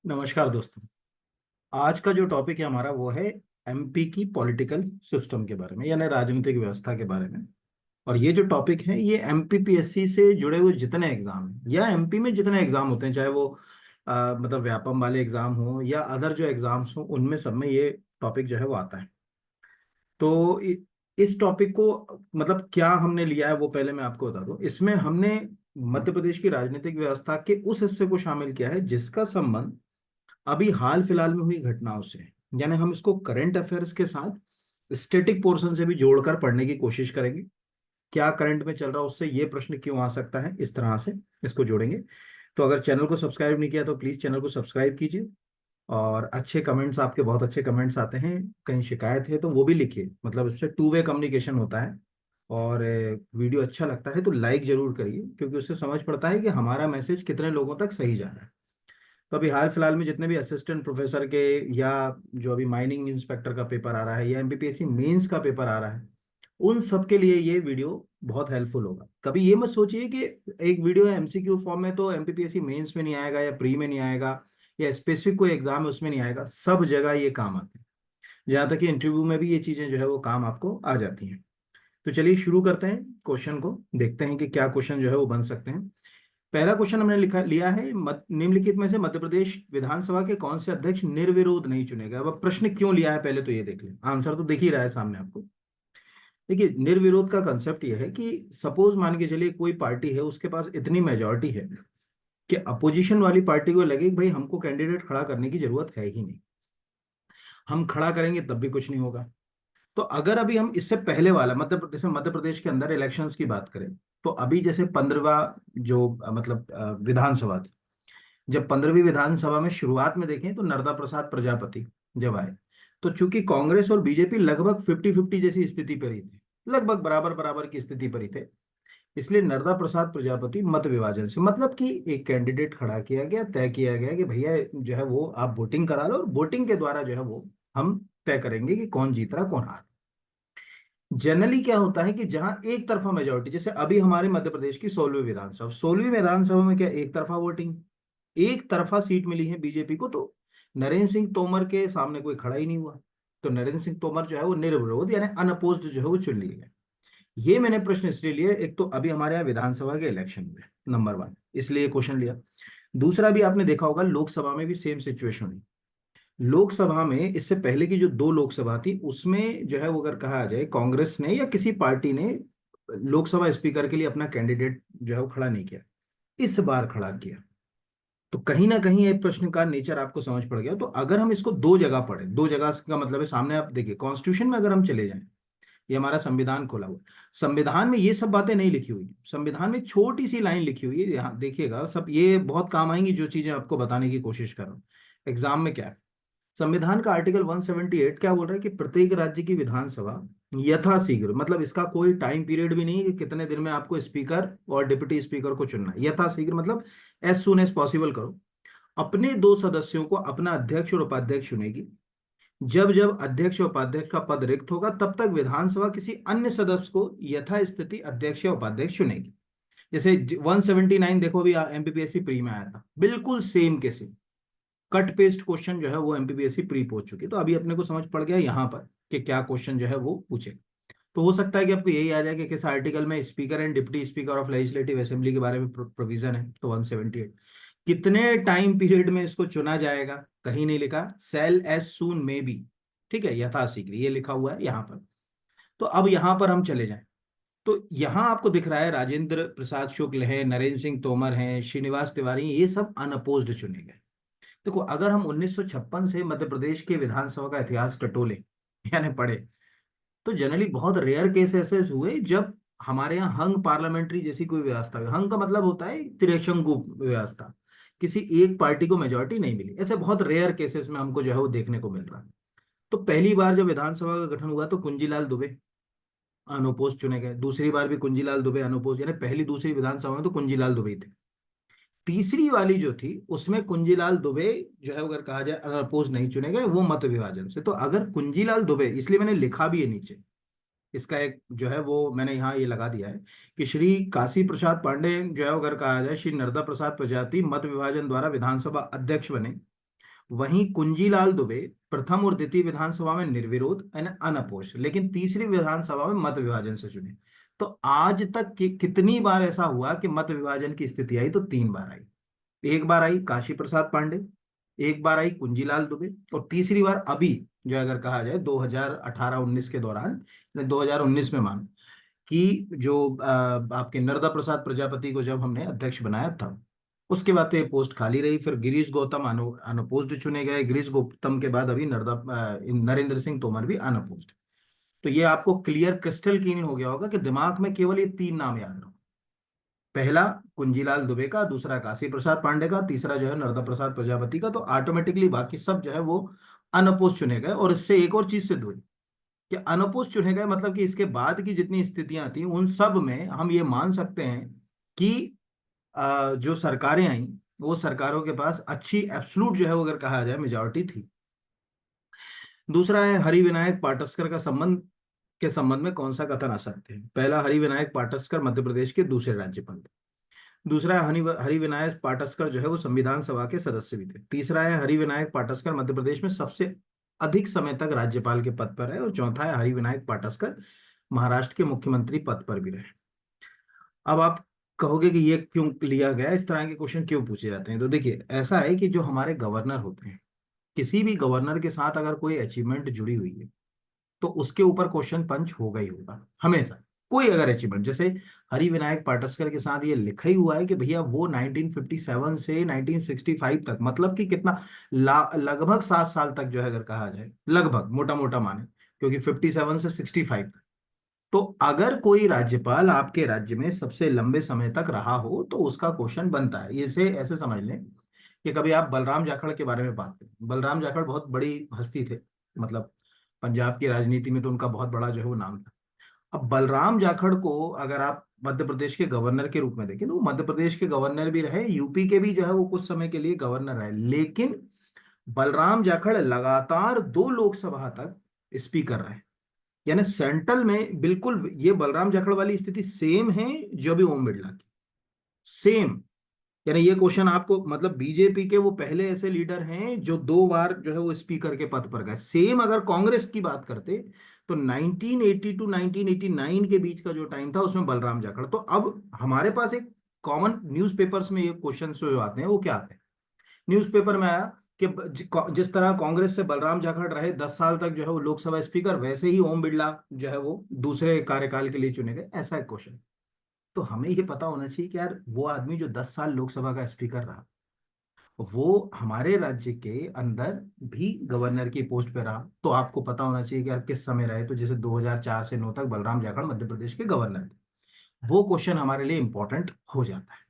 नमस्कार दोस्तों। आज का जो टॉपिक है हमारा वो है एमपी की पॉलिटिकल सिस्टम के बारे में, यानी राजनीतिक व्यवस्था के बारे में। और ये जो टॉपिक है ये एमपीपीएससी से जुड़े हुए जितने एग्जाम हैं या एमपी में जितने एग्जाम होते हैं, चाहे वो मतलब व्यापम वाले एग्जाम हो या अदर जो एग्जाम्स हो, उनमें सब में ये टॉपिक जो है वो आता है। तो इस टॉपिक को मतलब क्या हमने लिया है वो पहले मैं आपको बता दूं। इसमें हमने मध्य प्रदेश की राजनीतिक व्यवस्था के उस हिस्से को शामिल किया है जिसका संबंध अभी हाल फिलहाल में हुई घटनाओं से, यानी हम इसको करंट अफेयर्स के साथ स्टैटिक पोर्शन से भी जोड़कर पढ़ने की कोशिश करेंगे। क्या करंट में चल रहा है, उससे ये प्रश्न क्यों आ सकता है, इस तरह से इसको जोड़ेंगे। तो अगर चैनल को सब्सक्राइब नहीं किया तो प्लीज चैनल को सब्सक्राइब कीजिए। और अच्छे कमेंट्स, आपके बहुत अच्छे कमेंट्स आते हैं, कहीं शिकायत है तो वो भी लिखिए, मतलब इससे टू वे कम्युनिकेशन होता है। और वीडियो अच्छा लगता है तो लाइक जरूर करिए, क्योंकि उससे समझ पड़ता है कि हमारा मैसेज कितने लोगों तक सही जा रहा है। तो अभी हाल फिलहाल में जितने भी असिस्टेंट प्रोफेसर के या जो अभी माइनिंग इंस्पेक्टर का पेपर आ रहा है या एमपीपीएससी मेंस का पेपर आ रहा है, उन सब के लिए ये वीडियो बहुत हेल्पफुल होगा। कभी ये मत सोचिए कि एक वीडियो है एमसीक्यू फॉर्म में तो एमपीपीएससी मेंस में नहीं आएगा या प्री में नहीं आएगा या स्पेसिफिक कोई एग्जाम है उसमें नहीं आएगा, सब जगह ये काम आते हैं। जहाँ तक कि इंटरव्यू में भी ये चीजें जो है वो काम आपको आ जाती हैं। तो चलिए शुरू करते हैं, क्वेश्चन को देखते हैं कि क्या क्वेश्चन जो है वो बन सकते हैं। पहला क्वेश्चन हमने लिखा लिया है, निम्नलिखित में से मध्य प्रदेश विधानसभा के कौन से अध्यक्ष निर्विरोध नहीं चुने गए। अब प्रश्न क्यों लिया है पहले तो ये देख लें, आंसर तो दिख ही रहा है सामने आपको। देखिए, निर्विरोध का कंसेप्ट ये है कि सपोज मान के चलिए कोई पार्टी है, उसके पास इतनी मेजोरिटी है कि अपोजिशन वाली पार्टी को लगे कि भाई हमको कैंडिडेट खड़ा करने की जरूरत है ही नहीं, हम खड़ा करेंगे तब भी कुछ नहीं होगा। तो अगर अभी हम इससे पहले वाला मध्य प्रदेश के अंदर इलेक्शंस की बात करें, तो अभी जैसे 15वां जो मतलब विधानसभा थी, जब 15वीं विधानसभा में शुरुआत में देखें तो नर्मदा प्रसाद प्रजापति जब आए, तो चूंकि कांग्रेस और बीजेपी लगभग 50-50 जैसी स्थिति पर ही थे, लगभग बराबर बराबर की स्थिति पर ही थे, इसलिए नर्मदा प्रसाद प्रजापति मत विभाजन से मतलब कि एक कैंडिडेट खड़ा किया गया, तय किया गया कि भैया जो है वो आप वोटिंग करा लो और वोटिंग के द्वारा जो है वो हम तय करेंगे कि कौन जीत रहा कौन हार। जनरली क्या होता है कि जहां एक तरफा मेजोरिटी, जैसे अभी हमारे मध्य प्रदेश की 16वीं विधानसभा में क्या एक तरफा वोटिंग, एक तरफा सीट मिली है बीजेपी को, तो नरेंद्र सिंह तोमर के सामने कोई खड़ा ही नहीं हुआ। तो नरेंद्र सिंह तोमर जो है वो निर्विरोध यानी अनअपोज्ड जो है वो चुन लिए गए। ये मैंने प्रश्न इसलिए लिया, एक तो अभी हमारे यहाँ विधानसभा के इलेक्शन में नंबर वन, इसलिए क्वेश्चन लिया। दूसरा भी आपने देखा होगा लोकसभा में भी सेम सिचुएशन हुई। लोकसभा में इससे पहले की जो दो लोकसभा थी उसमें जो है वो अगर कहा जाए कांग्रेस ने या किसी पार्टी ने लोकसभा स्पीकर के लिए अपना कैंडिडेट जो है वो खड़ा नहीं किया, इस बार खड़ा किया। तो कहीं ना कहीं ये प्रश्न का नेचर आपको समझ पड़ गया। तो अगर हम इसको दो जगह पढ़े, दो जगह का मतलब है सामने आप देखिए कॉन्स्टिट्यूशन में अगर हम चले जाएं, ये हमारा संविधान खोला हुआ है, संविधान में ये सब बातें नहीं लिखी हुई, संविधान में एक छोटी सी लाइन लिखी हुई है, यहाँ देखिएगा, सब ये बहुत काम आएंगी जो चीजें आपको बताने की कोशिश कर रहा हूँ। एग्जाम में क्या है, संविधान का आर्टिकल 178 क्या बोल रहा है कि प्रत्येक राज्य की विधानसभा यथाशीघ्र, मतलब इसका कोई टाइम पीरियड भी नहीं है कि कितने दिन में आपको स्पीकर और डिप्टी स्पीकर को चुनना है, यथाशीघ्र मतलब एज सुन एज पॉसिबल करो, अपने दो सदस्यों को अपना अध्यक्ष और उपाध्यक्ष चुनेगी। जब जब अध्यक्ष और उपाध्यक्ष का पद रिक्त होगा तब तक विधानसभा किसी अन्य सदस्य को यथास्थिति अध्यक्ष या उपाध्यक्ष चुनेगी। जैसे 179 देखो अभी एमपीपीएससी प्री में आया था, बिल्कुल सेम के सेम कट पेस्ट क्वेश्चन जो है वो एमपीपीएससी प्री पहुंच चुकी है। तो अभी अपने को समझ पड़ गया यहाँ पर कि क्या क्वेश्चन जो है वो पूछे। तो हो सकता है कि आपको यही आ जाए कि किस आर्टिकल में speaker and deputy speaker of legislative assembly के बारे में प्रोविजन है, तो 178। कितने टाइम पीरियड में इसको चुना जाएगा, कहीं नहीं लिखा, सेल एज सून में बी, ठीक है, यथाशीघ्र ये लिखा हुआ है यहाँ पर। तो अब यहाँ पर हम चले जाएं, तो यहाँ आपको दिख रहा है राजेंद्र प्रसाद शुक्ल है, नरेंद्र सिंह तोमर हैं, श्रीनिवास तिवारी, ये सब अनअपोज्ड चुने गए। देखो अगर हम 1956 से मध्य प्रदेश के विधानसभा का इतिहास टटोले यानी पढ़े, तो जनरली बहुत रेयर केस ऐसे हुए जब हमारे यहाँ हंग पार्लियामेंट्री जैसी कोई व्यवस्था हुई। हंग का मतलब होता है त्रिशंकु व्यवस्था, किसी एक पार्टी को मेजोरिटी नहीं मिली, ऐसे बहुत रेयर केसेस में हमको जो है वो देखने को मिल रहा है। तो पहली बार जब विधानसभा का गठन हुआ तो कुंजीलाल दुबे अनुपोज चुने गए, दूसरी बार भी कुंजीलाल दुबे अनुपोज, यानी पहली दूसरी विधानसभा में तो कुंजीलाल दुबे थे। तीसरी वाली जो थी उसमें कुंजीलाल दुबे जो है अगर कहा जाए अपोज नहीं चुने गए, वो मत विभाजन से। तो अगर कुंजीलाल दुबे, इसलिए मैंने लिखा भी है नीचे, इसका एक जो है वो मैंने यहाँ ये लगा दिया है कि श्री काशी प्रसाद पांडे जो है अगर कहा जाए श्री नर्मदा प्रसाद प्रजापति मत विभाजन द्वारा विधानसभा अध्यक्ष बने, वहीं कुंजीलाल दुबे प्रथम और द्वितीय विधानसभा में निर्विरोध यानी अनअपोज्ड, लेकिन तीसरी विधानसभा में मत विभाजन से चुने। तो आज तक कितनी बार ऐसा हुआ कि मत विभाजन की स्थिति आई? तो 3 बार आई। एक बार आई काशी प्रसाद पांडे, एक बार आई कुंजीलाल दुबे, और तीसरी बार अभी जो अगर कहा जाए 2018-19 के दौरान, 2019 में मान कि जो आपके नर्मदा प्रसाद प्रजापति को जब हमने अध्यक्ष बनाया था, उसके बाद तो ये पोस्ट खाली रही। फिर गिरीश गौतम अनअपोज्ड चुने गए। गिरीश गौतम के बाद अभी नरेंद्र सिंह तोमर भी अनअपोज्ड। तो ये आपको क्लियर क्रिस्टल क्लीन हो गया होगा कि दिमाग में केवल ये 3 नाम याद रखो। पहला कुंजीलाल दुबे का, दूसरा काशी प्रसाद पांडे का, तीसरा जो है नर्मदा प्रसाद प्रजापति का। तो ऑटोमेटिकली बाकी सब जो है वो अनअपोज चुने गए। और इससे एक और चीज सिद्ध हुई कि अनअपोज चुने गए, मतलब कि इसके बाद की जितनी स्थितियां थी उन सब में हम ये मान सकते हैं कि जो सरकारें आई वो सरकारों के पास अच्छी एब्सलूट जो है वो अगर कहा जाए मेजॉरिटी थी। दूसरा है हरिविनायक पाटस्कर का संबंध के संबंध में कौन सा कथन असत्य है? पहला, हरिविनायक पाटस्कर मध्य प्रदेश के दूसरे राज्यपाल थे। दूसरा है हरिविनायक पाटस्कर जो है वो संविधान सभा के सदस्य भी थे। तीसरा है हरिविनायक पाटस्कर मध्य प्रदेश में सबसे अधिक समय तक राज्यपाल के पद पर है। और चौथा है हरिविनायक पाटस्कर महाराष्ट्र के मुख्यमंत्री पद पर भी रहे। अब आप कहोगे कि ये क्यों लिया गया, इस तरह के क्वेश्चन क्यों पूछे जाते हैं? तो देखिए, ऐसा है कि जो हमारे गवर्नर होते हैं, किसी भी गवर्नर के साथ अगर कोई अचीवमेंट जुड़ी हुई है तो उसके ऊपर क्वेश्चन पंच होगा ही होगा हमेशा। कोई अगर अचीवमेंट, जैसे हरिविनायक पाटस्कर के साथ ये लिखा ही हुआ है कि भैया वो 1957 से 1965 तक, मतलब कि कितना, लगभग 7 साल तक जो है अगर कहा जाए, लगभग मोटा मोटा माने, क्योंकि 57 से 65 तक। तो अगर कोई राज्यपाल आपके राज्य में सबसे लंबे समय तक रहा हो तो उसका क्वेश्चन बनता है। इसे ऐसे समझ लें कि कभी आप बलराम जाखड़ के बारे में बात करें। बलराम जाखड़ बहुत बड़ी हस्ती थे, मतलब पंजाब की राजनीति में तो उनका बहुत बड़ा जो है वो नाम था। अब बलराम जाखड़ को अगर आप मध्य प्रदेश के गवर्नर के रूप में देखें तो वो मध्य प्रदेश के गवर्नर भी रहे, यूपी के भी जो है वो कुछ समय के लिए गवर्नर रहे। लेकिन बलराम जाखड़ लगातार 2 लोकसभा तक स्पीकर रहे। यानी सेंट्रल में बिल्कुल ये बलराम जाखड़ वाली स्थिति सेम है जो भी ओम बिरला की, सेम। यानी ये क्वेश्चन आपको, मतलब बीजेपी के वो पहले ऐसे लीडर हैं जो 2 बार जो है वो स्पीकर के पद पर गए। सेम अगर कांग्रेस की बात करते तो 1980 टू 1989 के बीच का जो टाइम था उसमें बलराम जाखड़। तो अब हमारे पास एक कॉमन न्यूज़पेपर्स में ये क्वेश्चन जो आते हैं वो क्या आते हैं? न्यूज़पेपर में आया कि जिस तरह कांग्रेस से बलराम जाखड़ रहे 10 साल तक जो है वो लोकसभा स्पीकर, वैसे ही ओम बिरला जो है वो दूसरे कार्यकाल के लिए चुने गए, ऐसा एक क्वेश्चन। तो हमें ये पता होना चाहिए कि यार वो आदमी जो 10 साल लोकसभा का स्पीकर रहा, वो हमारे राज्य के अंदर भी गवर्नर की पोस्ट पे रहा। तो आपको पता होना चाहिए कि यार किस समय रहे। तो जैसे 2004 से 9 तक बलराम जाखड़ मध्य प्रदेश के गवर्नर थे, वो क्वेश्चन हमारे लिए इंपॉर्टेंट हो जाता है।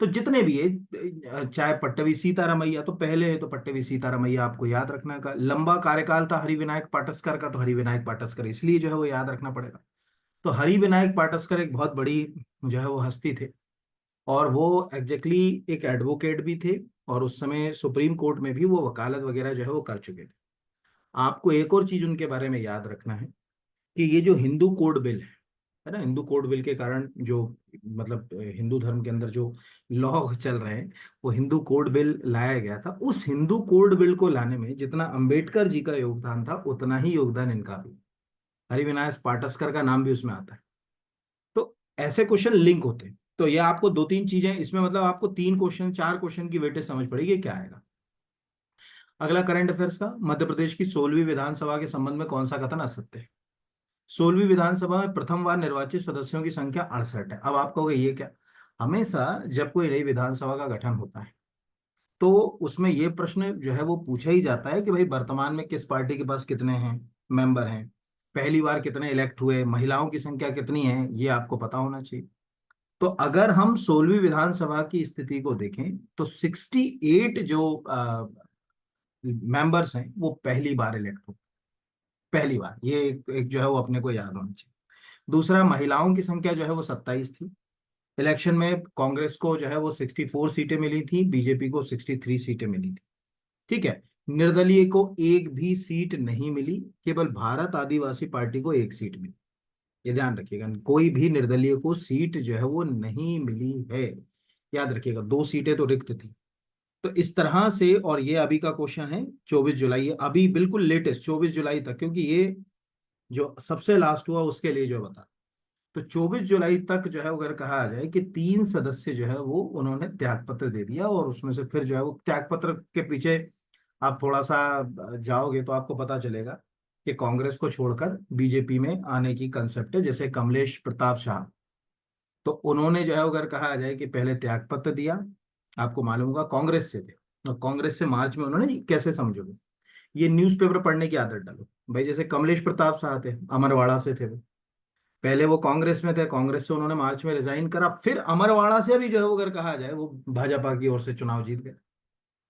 तो जितने भी है, चाहे पट्टवी सीतारामैया, तो पहले है तो पट्टवी सीतारामैया आपको याद रखना का लंबा कार्यकाल था हरिविनायक पाटस्कर का, तो हरिविनायक पाटस्कर इसलिए जो है वो याद रखना पड़ेगा। तो हरिविनायक पाटस्कर एक बहुत बड़ी जो है वो हस्ती थे, और वो एग्जैक्टली एक एडवोकेट भी थे, और उस समय सुप्रीम कोर्ट में भी वो वकालत वगैरह जो है वो कर चुके थे। आपको एक और चीज उनके बारे में याद रखना है कि ये जो हिंदू कोड बिल है ना, हिंदू कोड बिल के कारण जो, मतलब हिंदू धर्म के अंदर जो लॉ चल रहे हैं, वो हिंदू कोड बिल लाया गया था। उस हिंदू कोड बिल को लाने में जितना अंबेडकर जी का योगदान था उतना ही योगदान इनका भी, हरिविनायक पाटस्कर का नाम भी उसमें आता है। तो ऐसे क्वेश्चन लिंक होते हैं। तो ये आपको 2-3 चीजें इसमें, मतलब आपको 3 क्वेश्चन 4 क्वेश्चन की वेटेज समझ पड़ेगी क्या आएगा। अगला करंट अफेयर्स का, मध्य प्रदेश की 16वीं विधानसभा के संबंध में कौन सा कथन असत्य है? 16वीं विधानसभा में प्रथम बार निर्वाचित सदस्यों की संख्या 68 है। अब आप कहोगे ये क्या? हमेशा जब कोई नई विधानसभा का गठन होता है तो उसमें ये प्रश्न जो है वो पूछा ही जाता है कि भाई वर्तमान में किस पार्टी के पास कितने हैं, मेंबर हैं, पहली बार कितने इलेक्ट हुए, महिलाओं की संख्या कितनी है, ये आपको पता होना चाहिए। तो अगर हम 16वीं विधानसभा की स्थिति को देखें तो 68 जो मेंबर्स हैं वो पहली बार इलेक्ट हो, पहली बार। ये एक जो है वो अपने को याद होना चाहिए। दूसरा, महिलाओं की संख्या जो है वो 27 थी। इलेक्शन में कांग्रेस को जो है वो 64 सीटें मिली थी, बीजेपी को 63 सीटें मिली थी। ठीक है। निर्दलीय को एक भी सीट नहीं मिली, केवल भारत आदिवासी पार्टी को एक सीट मिली। ये ध्यान रखिएगा, कोई भी निर्दलीय को सीट जो है वो नहीं मिली है। याद रखिएगा, 2 सीटें तो रिक्त थी। तो इस तरह से, और ये अभी का क्वेश्चन है 24 जुलाई, ये अभी बिल्कुल लेटेस्ट 24 जुलाई तक, क्योंकि ये जो सबसे लास्ट हुआ उसके लिए जो बता। तो 24 जुलाई तक जो है अगर कहा जाए कि 3 सदस्य जो है वो उन्होंने त्याग पत्र दे दिया, और उसमें से फिर जो है वो त्याग पत्र के पीछे आप थोड़ा सा जाओगे तो आपको पता चलेगा कि कांग्रेस को छोड़कर बीजेपी में आने की कंसेप्ट है। जैसे कमलेश प्रताप शाह, तो उन्होंने जो है अगर कहा जाए कि पहले त्याग पत्र दिया, आपको मालूम होगा कांग्रेस से थे, और कांग्रेस से मार्च में उन्होंने, कैसे समझोगे, ये न्यूज़पेपर पढ़ने की आदत डालो भाई। जैसे कमलेश प्रताप शाह थे, अमरवाड़ा से थे वो, पहले वो कांग्रेस में थे, कांग्रेस से उन्होंने मार्च में रिजाइन करा, फिर अमरवाड़ा से भी जो है वो अगर कहा जाए वो भाजपा की ओर से चुनाव जीत गए,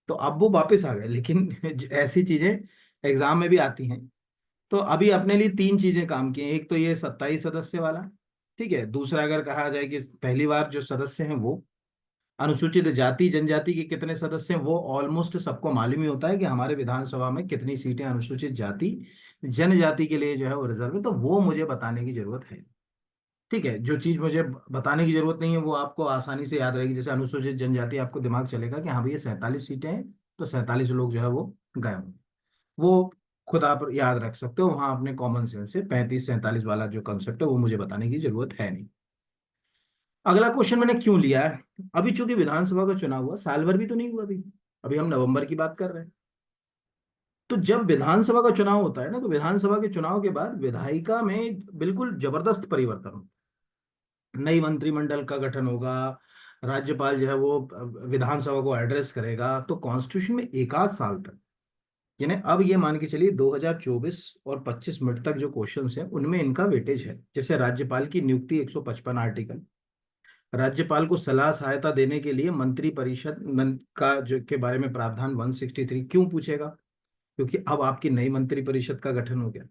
तो अब वो वापस आ गए। लेकिन ऐसी चीजें एग्जाम में भी आती हैं। तो अभी अपने लिए 3 चीजें काम की हैं। एक तो ये 27 सदस्य वाला, ठीक है। दूसरा अगर कहा जाए कि पहली बार जो सदस्य हैं वो अनुसूचित जाति जनजाति के कितने सदस्य हैं, वो ऑलमोस्ट सबको मालूम ही होता है कि हमारे विधानसभा में कितनी सीटें अनुसूचित जाति जनजाति के लिए जो है वो रिजर्व है, तो वो मुझे बताने की जरूरत है। ठीक है, जो चीज मुझे बताने की जरूरत नहीं है वो आपको आसानी से याद रहेगी। जैसे अनुसूचित जनजाति, आपको दिमाग चलेगा कि हाँ भैया 47 सीटें हैं, तो 47 लोग जो है वो गए होंगे। वो खुद आप याद रख सकते हो, वहां अपने कॉमन सेंस से 35 47 वाला जो कंसेप्ट है वो मुझे बताने की जरूरत है नहीं। अगला क्वेश्चन मैंने क्यों लिया है, अभी चूंकि विधानसभा का चुनाव हुआ, साल भर भी तो नहीं हुआ अभी, अभी हम नवंबर की बात कर रहे हैं। तो जब विधानसभा का चुनाव होता है ना, तो विधानसभा के चुनाव के बाद विधायिका में बिल्कुल जबरदस्त परिवर्तन होता है। नई मंत्रिमंडल का गठन होगा, राज्यपाल जो है वो विधानसभा को एड्रेस करेगा, तो कॉन्स्टिट्यूशन में एक आध साल तक, यानी अब ये मान के चलिए 2024 और 25 मिनट तक जो क्वेश्चंस हैं उनमें इनका वेटेज है। जैसे राज्यपाल की नियुक्ति 155 आर्टिकल, राज्यपाल को सलाह सहायता देने के लिए मंत्री परिषद का जो के बारे में प्रावधान 163 क्यों पूछेगा, क्योंकि अब आपकी नई मंत्री परिषद का गठन हो गया।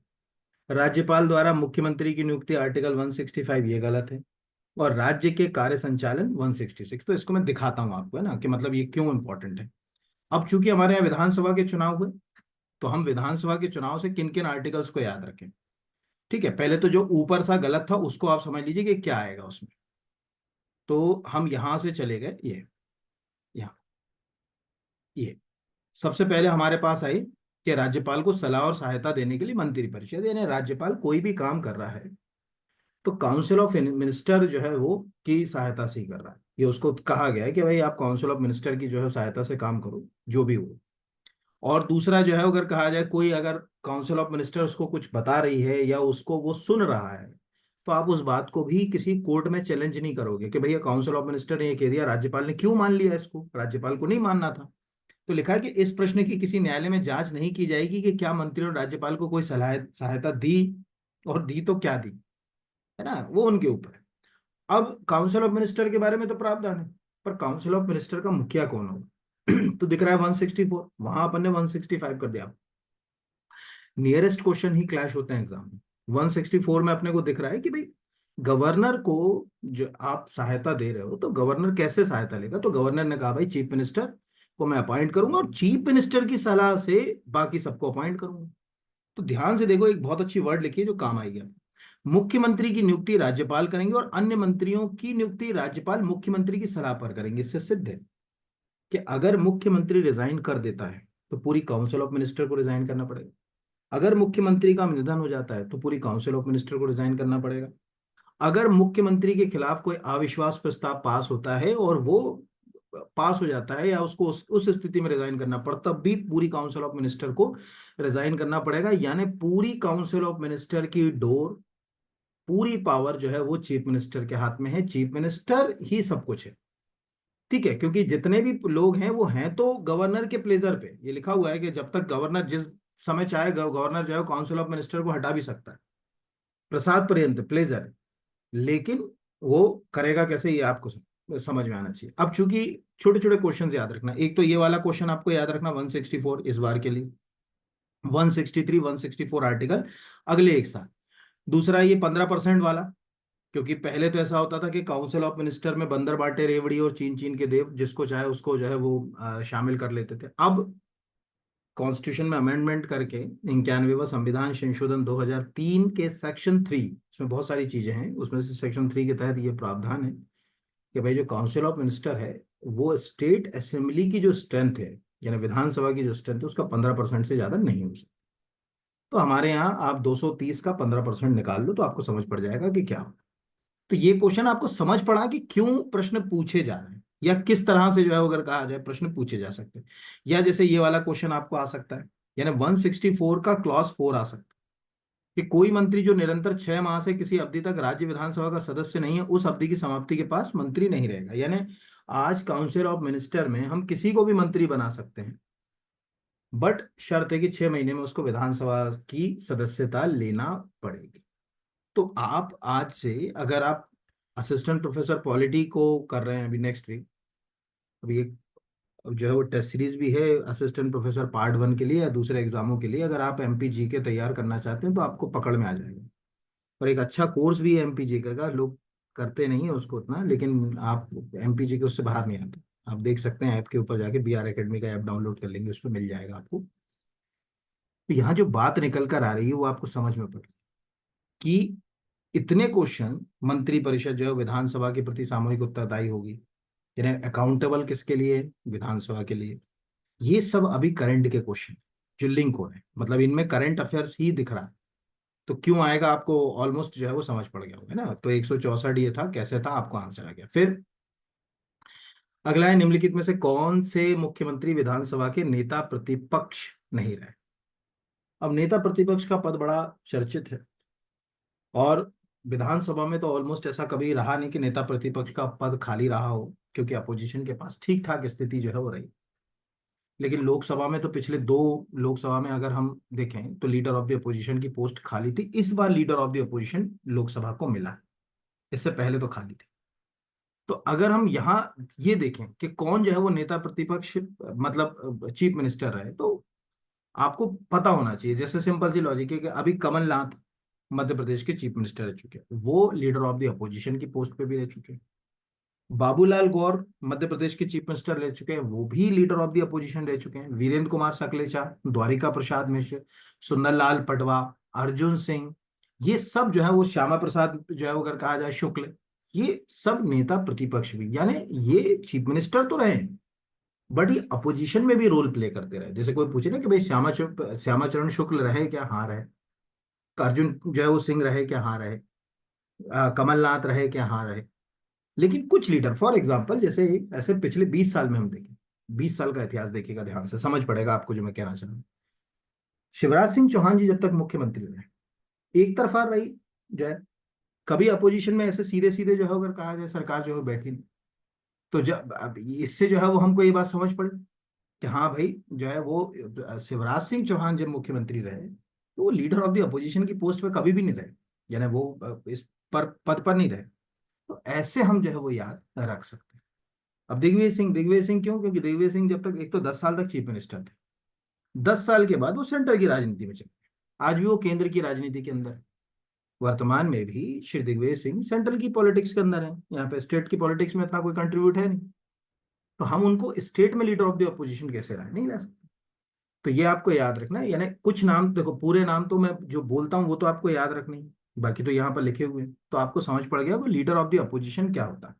राज्यपाल द्वारा मुख्यमंत्री की नियुक्ति आर्टिकल 165, ये गलत है। और राज्य के कार्य संचालन 166, तो इसको मैं दिखाता हूं आपको, है ना, कि मतलब ये क्यों इंपॉर्टेंट है। अब चूंकि हमारे यहाँ विधानसभा के चुनाव हुए, तो हम विधानसभा के चुनाव से किन किन आर्टिकल्स को याद रखें। ठीक है, पहले तो जो ऊपर सा गलत था उसको आप समझ लीजिए कि क्या आएगा उसमें। तो हम यहां से चले गए, ये यहाँ, ये सबसे पहले हमारे पास आई कि राज्यपाल को सलाह और सहायता देने के लिए मंत्रिपरिषद, यानी राज्यपाल कोई भी काम कर रहा है तो काउंसिल ऑफ मिनिस्टर जो है वो की सहायता से ही कर रहा है। ये उसको कहा गया है कि भाई आप काउंसिल ऑफ मिनिस्टर की जो है सहायता से काम करो, जो भी हो। और दूसरा जो है अगर कहा जाए, कोई अगर काउंसिल ऑफ मिनिस्टर उसको कुछ बता रही है या उसको वो सुन रहा है, तो आप उस बात को भी किसी कोर्ट में चैलेंज नहीं करोगे कि भैया काउंसिल ऑफ मिनिस्टर ने ये कह दिया, राज्यपाल ने क्यों मान लिया इसको, राज्यपाल को नहीं मानना था। तो लिखा है कि इस प्रश्न की किसी न्यायालय में जांच नहीं की जाएगी कि क्या मंत्री और राज्यपाल को कोई सलाह सहायता दी, और दी तो क्या दी, है ना, वो उनके ऊपर है। अब काउंसिल ऑफ मिनिस्टर के बारे में तो प्रावधान है, पर काउंसिल ऑफ मिनिस्टर का मुखिया कौन होगा तो दिख रहा है 164, वहां अपन ने 165 कर दिया। नियरेस्ट क्वेश्चन ही क्लैश होते हैं एग्जाम में। 164 में अपने को दिख रहा है कि भाई गवर्नर को जो आप सहायता दे रहे हो, तो गवर्नर कैसे सहायता लेगा, तो गवर्नर ने कहा भाई चीफ मिनिस्टर को मैं अपॉइंट करूंगा और चीफ मिनिस्टर की सलाह से बाकी सबको अपॉइंट करूंगा। तो ध्यान से देखो, एक बहुत अच्छी वर्ड लिखी है जो काम आएगी। मुख्यमंत्री की नियुक्ति राज्यपाल करेंगे और अन्य मंत्रियों की नियुक्ति राज्यपाल मुख्यमंत्री की सलाह पर करेंगे। इससे सिद्ध है कि अगर मुख्यमंत्री रिजाइन कर देता है तो पूरी काउंसिल ऑफ मिनिस्टर को रिजाइन करना पड़ेगा। अगर मुख्यमंत्री का निधन हो जाता है तो पूरी काउंसिल ऑफ मिनिस्टर को रिजाइन करना पड़ेगा। अगर मुख्यमंत्री के खिलाफ कोई अविश्वास प्रस्ताव पास होता है और वो पास हो जाता है, या उसको उस स्थिति में रिजाइन करना पड़, तब भी पूरी काउंसिल ऑफ मिनिस्टर को रिजाइन करना पड़ेगा। यानी पूरी काउंसिल ऑफ मिनिस्टर की डोर, पूरी पावर जो है वो चीफ मिनिस्टर के हाथ में है। चीफ मिनिस्टर ही सब कुछ है। ठीक है, क्योंकि जितने भी लोग हैं वो हैं तो गवर्नर के प्लेजर पे, ये लिखा हुआ है कि जब तक गवर्नर जिस समय चाहे गवर्नर जो है काउंसिल ऑफ मिनिस्टर को हटा भी सकता है, प्रसाद पर्यंत प्लेजर है। लेकिन वो करेगा कैसे, ये आपको समझ में आना चाहिए। अब चूंकि छोटे छोटे क्वेश्चन याद रखना, एक तो ये वाला क्वेश्चन आपको याद रखना 164 इस बार के लिए, 163 164 आर्टिकल अगले एक साल। दूसरा ये 15% वाला, क्योंकि पहले तो ऐसा होता था कि काउंसिल ऑफ मिनिस्टर में बंदर बांटे रेवड़ी और चीन चीन के देव, जिसको चाहे उसको जो है वो शामिल कर लेते थे। अब कॉन्स्टिट्यूशन में अमेंडमेंट करके 91वां संविधान संशोधन 2003 के सेक्शन 3, इसमें बहुत सारी चीजें हैं, उसमें से सेक्शन 3 के तहत ये प्रावधान है कि भाई जो काउंसिल ऑफ मिनिस्टर है वो स्टेट असेंबली की जो स्ट्रेंथ है, यानी विधानसभा की जो स्ट्रेंथ है, उसका 15% से ज्यादा नहीं हो सकता। तो हमारे यहाँ आप 230 का 15% निकाल लो तो आपको समझ पड़ जाएगा कि क्या हो। तो ये क्वेश्चन आपको समझ पड़ा कि क्यों प्रश्न पूछे जा रहे हैं, या किस तरह से जो है अगर कहा जाए प्रश्न पूछे जा सकते हैं। या जैसे ये वाला क्वेश्चन आपको आ सकता है, यानी 164 का क्लॉज 4 आ सकता है कि कोई मंत्री जो निरंतर 6 माह से किसी अवधि तक राज्य विधानसभा का सदस्य नहीं है, उस अवधि की समाप्ति के पास मंत्री नहीं रहेगा। यानी आज काउंसिल ऑफ मिनिस्टर में हम किसी को भी मंत्री बना सकते हैं, बट शर्त है कि 6 महीने में उसको विधानसभा की सदस्यता लेना पड़ेगी। तो आप आज से अगर आप असिस्टेंट प्रोफेसर पॉलिटी को कर रहे हैं अभी नेक्स्ट वीक, अभी एक जो है वो टेस्ट सीरीज भी है असिस्टेंट प्रोफेसर पार्ट 1 के लिए या दूसरे एग्जामों के लिए, अगर आप एमपीजी के तैयार करना चाहते हैं तो आपको पकड़ में आ जाएगा। और एक अच्छा कोर्स भी है एमपीजी का, लोग करते नहीं है उसको उतना, लेकिन आप एमपीजी के उससे बाहर नहीं आते। आप देख सकते हैं ऐप के ऊपर जाके, बी आर एकेडमी का ऐप डाउनलोड कर लेंगे, उस पर मिल जाएगा आपको। तो यहाँ जो बात निकल कर आ रही है वो आपको समझ में पड़े कि इतने क्वेश्चन, मंत्री परिषद जो है विधानसभा के प्रति सामूहिक उत्तरदायी होगी, यानी अकाउंटेबल किसके लिए, विधानसभा के लिए। ये सब अभी करंट के क्वेश्चन जो लिंक हो रहे हैं, मतलब इनमें करंट अफेयर्स ही दिख रहा है। तो क्यों आएगा आपको ऑलमोस्ट जो है वो समझ पड़ गया होगा ना। तो 164 ये था, कैसे था, आपको आंसर आ गया। फिर अगला है, निम्नलिखित में से कौन से मुख्यमंत्री विधानसभा के नेता प्रतिपक्ष नहीं रहे। अब नेता प्रतिपक्ष का पद बड़ा चर्चित है, और विधानसभा में तो ऑलमोस्ट ऐसा कभी रहा नहीं कि नेता प्रतिपक्ष का पद खाली रहा हो, क्योंकि अपोजिशन के पास ठीक ठाक स्थिति जो है वो रही। लेकिन लोकसभा में तो पिछले 2 लोकसभा में अगर हम देखें तो लीडर ऑफ द अपोजिशन की पोस्ट खाली थी। इस बार leader of the opposition Lok Sabha को मिला, इससे पहले तो खाली थी। तो अगर हम यहाँ ये देखें कि कौन जो है वो नेता प्रतिपक्ष, मतलब चीफ मिनिस्टर रहे, तो आपको पता होना चाहिए। जैसे सिंपल सी लॉजिक है कि अभी कमलनाथ मध्य प्रदेश के चीफ मिनिस्टर रह चुके हैं, वो लीडर ऑफ द अपोजिशन की पोस्ट पे भी रह चुके हैं। बाबूलाल गौर मध्य प्रदेश के चीफ मिनिस्टर रह चुके हैं, वो भी लीडर ऑफ द अपोजिशन रह चुके हैं। वीरेंद्र कुमार सकलेचा, द्वारिका प्रसाद मिश्र, सुंदरलाल पटवा, अर्जुन सिंह, ये सब जो है वो, श्यामा प्रसाद जो है वो अगर कहा जाए शुक्ल, ये सब नेता प्रतिपक्ष भी, यानी ये चीफ मिनिस्टर तो रहे, बट ये अपोजिशन में भी रोल प्ले करते रहे। जैसे कोई पूछे ना कि भाई श्यामाचरण शुक्ल रहे क्या, हाँ रहे। अर्जुन जो है वो सिंह रहे क्या, हाँ रहे। कमलनाथ रहे क्या, हाँ रहे। लेकिन कुछ लीडर फॉर एग्जाम्पल, जैसे ऐसे पिछले 20 साल में हम देखें, 20 साल का इतिहास देखिएगा ध्यान से, समझ पड़ेगा आपको जो मैं कहना चाह रहा हूँ। शिवराज सिंह चौहान जी जब तक मुख्यमंत्री रहे, एक तरफा रही जो है, कभी अपोजिशन में ऐसे सीधे सीधे जो है अगर कहा जाए सरकार जो है बैठी नहीं। तो जब अब इससे जो है वो हमको ये बात समझ पड़ी कि हाँ भाई जो है वो शिवराज सिंह चौहान जब मुख्यमंत्री रहे तो वो लीडर ऑफ द अपोजिशन की पोस्ट पे कभी भी नहीं रहे, यानी वो इस पर पद पर नहीं रहे। तो ऐसे हम जो है वो याद रख सकते हैं। अब दिग्विजय सिंह क्यों, क्योंकि दिग्विजय सिंह जब तक, एक तो 10 साल तक चीफ मिनिस्टर थे, 10 साल के बाद वो सेंटर की राजनीति में चले गए। आज भी वो केंद्र की राजनीति के अंदर है। वर्तमान में भी श्री दिग्विजय सिंह सेंट्रल की पॉलिटिक्स के अंदर है, यहाँ पे स्टेट की पॉलिटिक्स में इतना कोई कंट्रीब्यूट है नहीं। तो हम उनको स्टेट में लीडर ऑफ द अपोजिशन कैसे रहे, नहीं रह सकते। तो ये आपको याद रखना है, यानी कुछ नाम देखो, पूरे नाम तो मैं जो बोलता हूँ वो तो आपको याद रखने ही, बाकी तो यहाँ पर लिखे हुए हैं, तो आपको समझ पड़ गया कि लीडर ऑफ द अपोजिशन क्या होता है।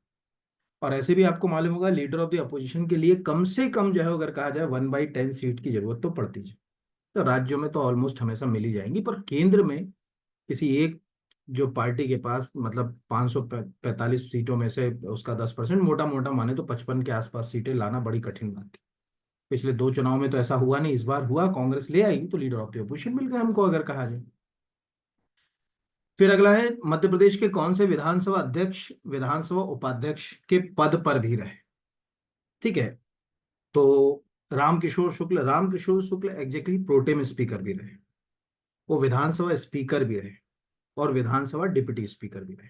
और ऐसे भी आपको मालूम होगा लीडर ऑफ द अपोजिशन के लिए कम से कम जो है अगर कहा जाए 1/10 सीट की जरूरत तो पड़ती है। तो राज्यों में तो ऑलमोस्ट हमेशा मिल ही जाएंगी, पर केंद्र में किसी एक जो पार्टी के पास मतलब 545 सीटों में से उसका 10%, मोटा मोटा माने तो 55 के आसपास सीटें लाना बड़ी कठिन बात थी। पिछले 2 चुनाव में तो ऐसा हुआ नहीं, इस बार हुआ, कांग्रेस ले आई तो लीडर ऑफ द अपोजिशन मिल गए हमको अगर कहा जाए। फिर अगला है, मध्य प्रदेश के कौन से विधानसभा अध्यक्ष विधानसभा उपाध्यक्ष के पद पर भी रहे। ठीक है, तो रामकिशोर शुक्ल एग्जैक्टली प्रोटेम स्पीकर भी रहे, वो विधानसभा स्पीकर भी रहे, और विधानसभा डिप्टी स्पीकर भी रहे।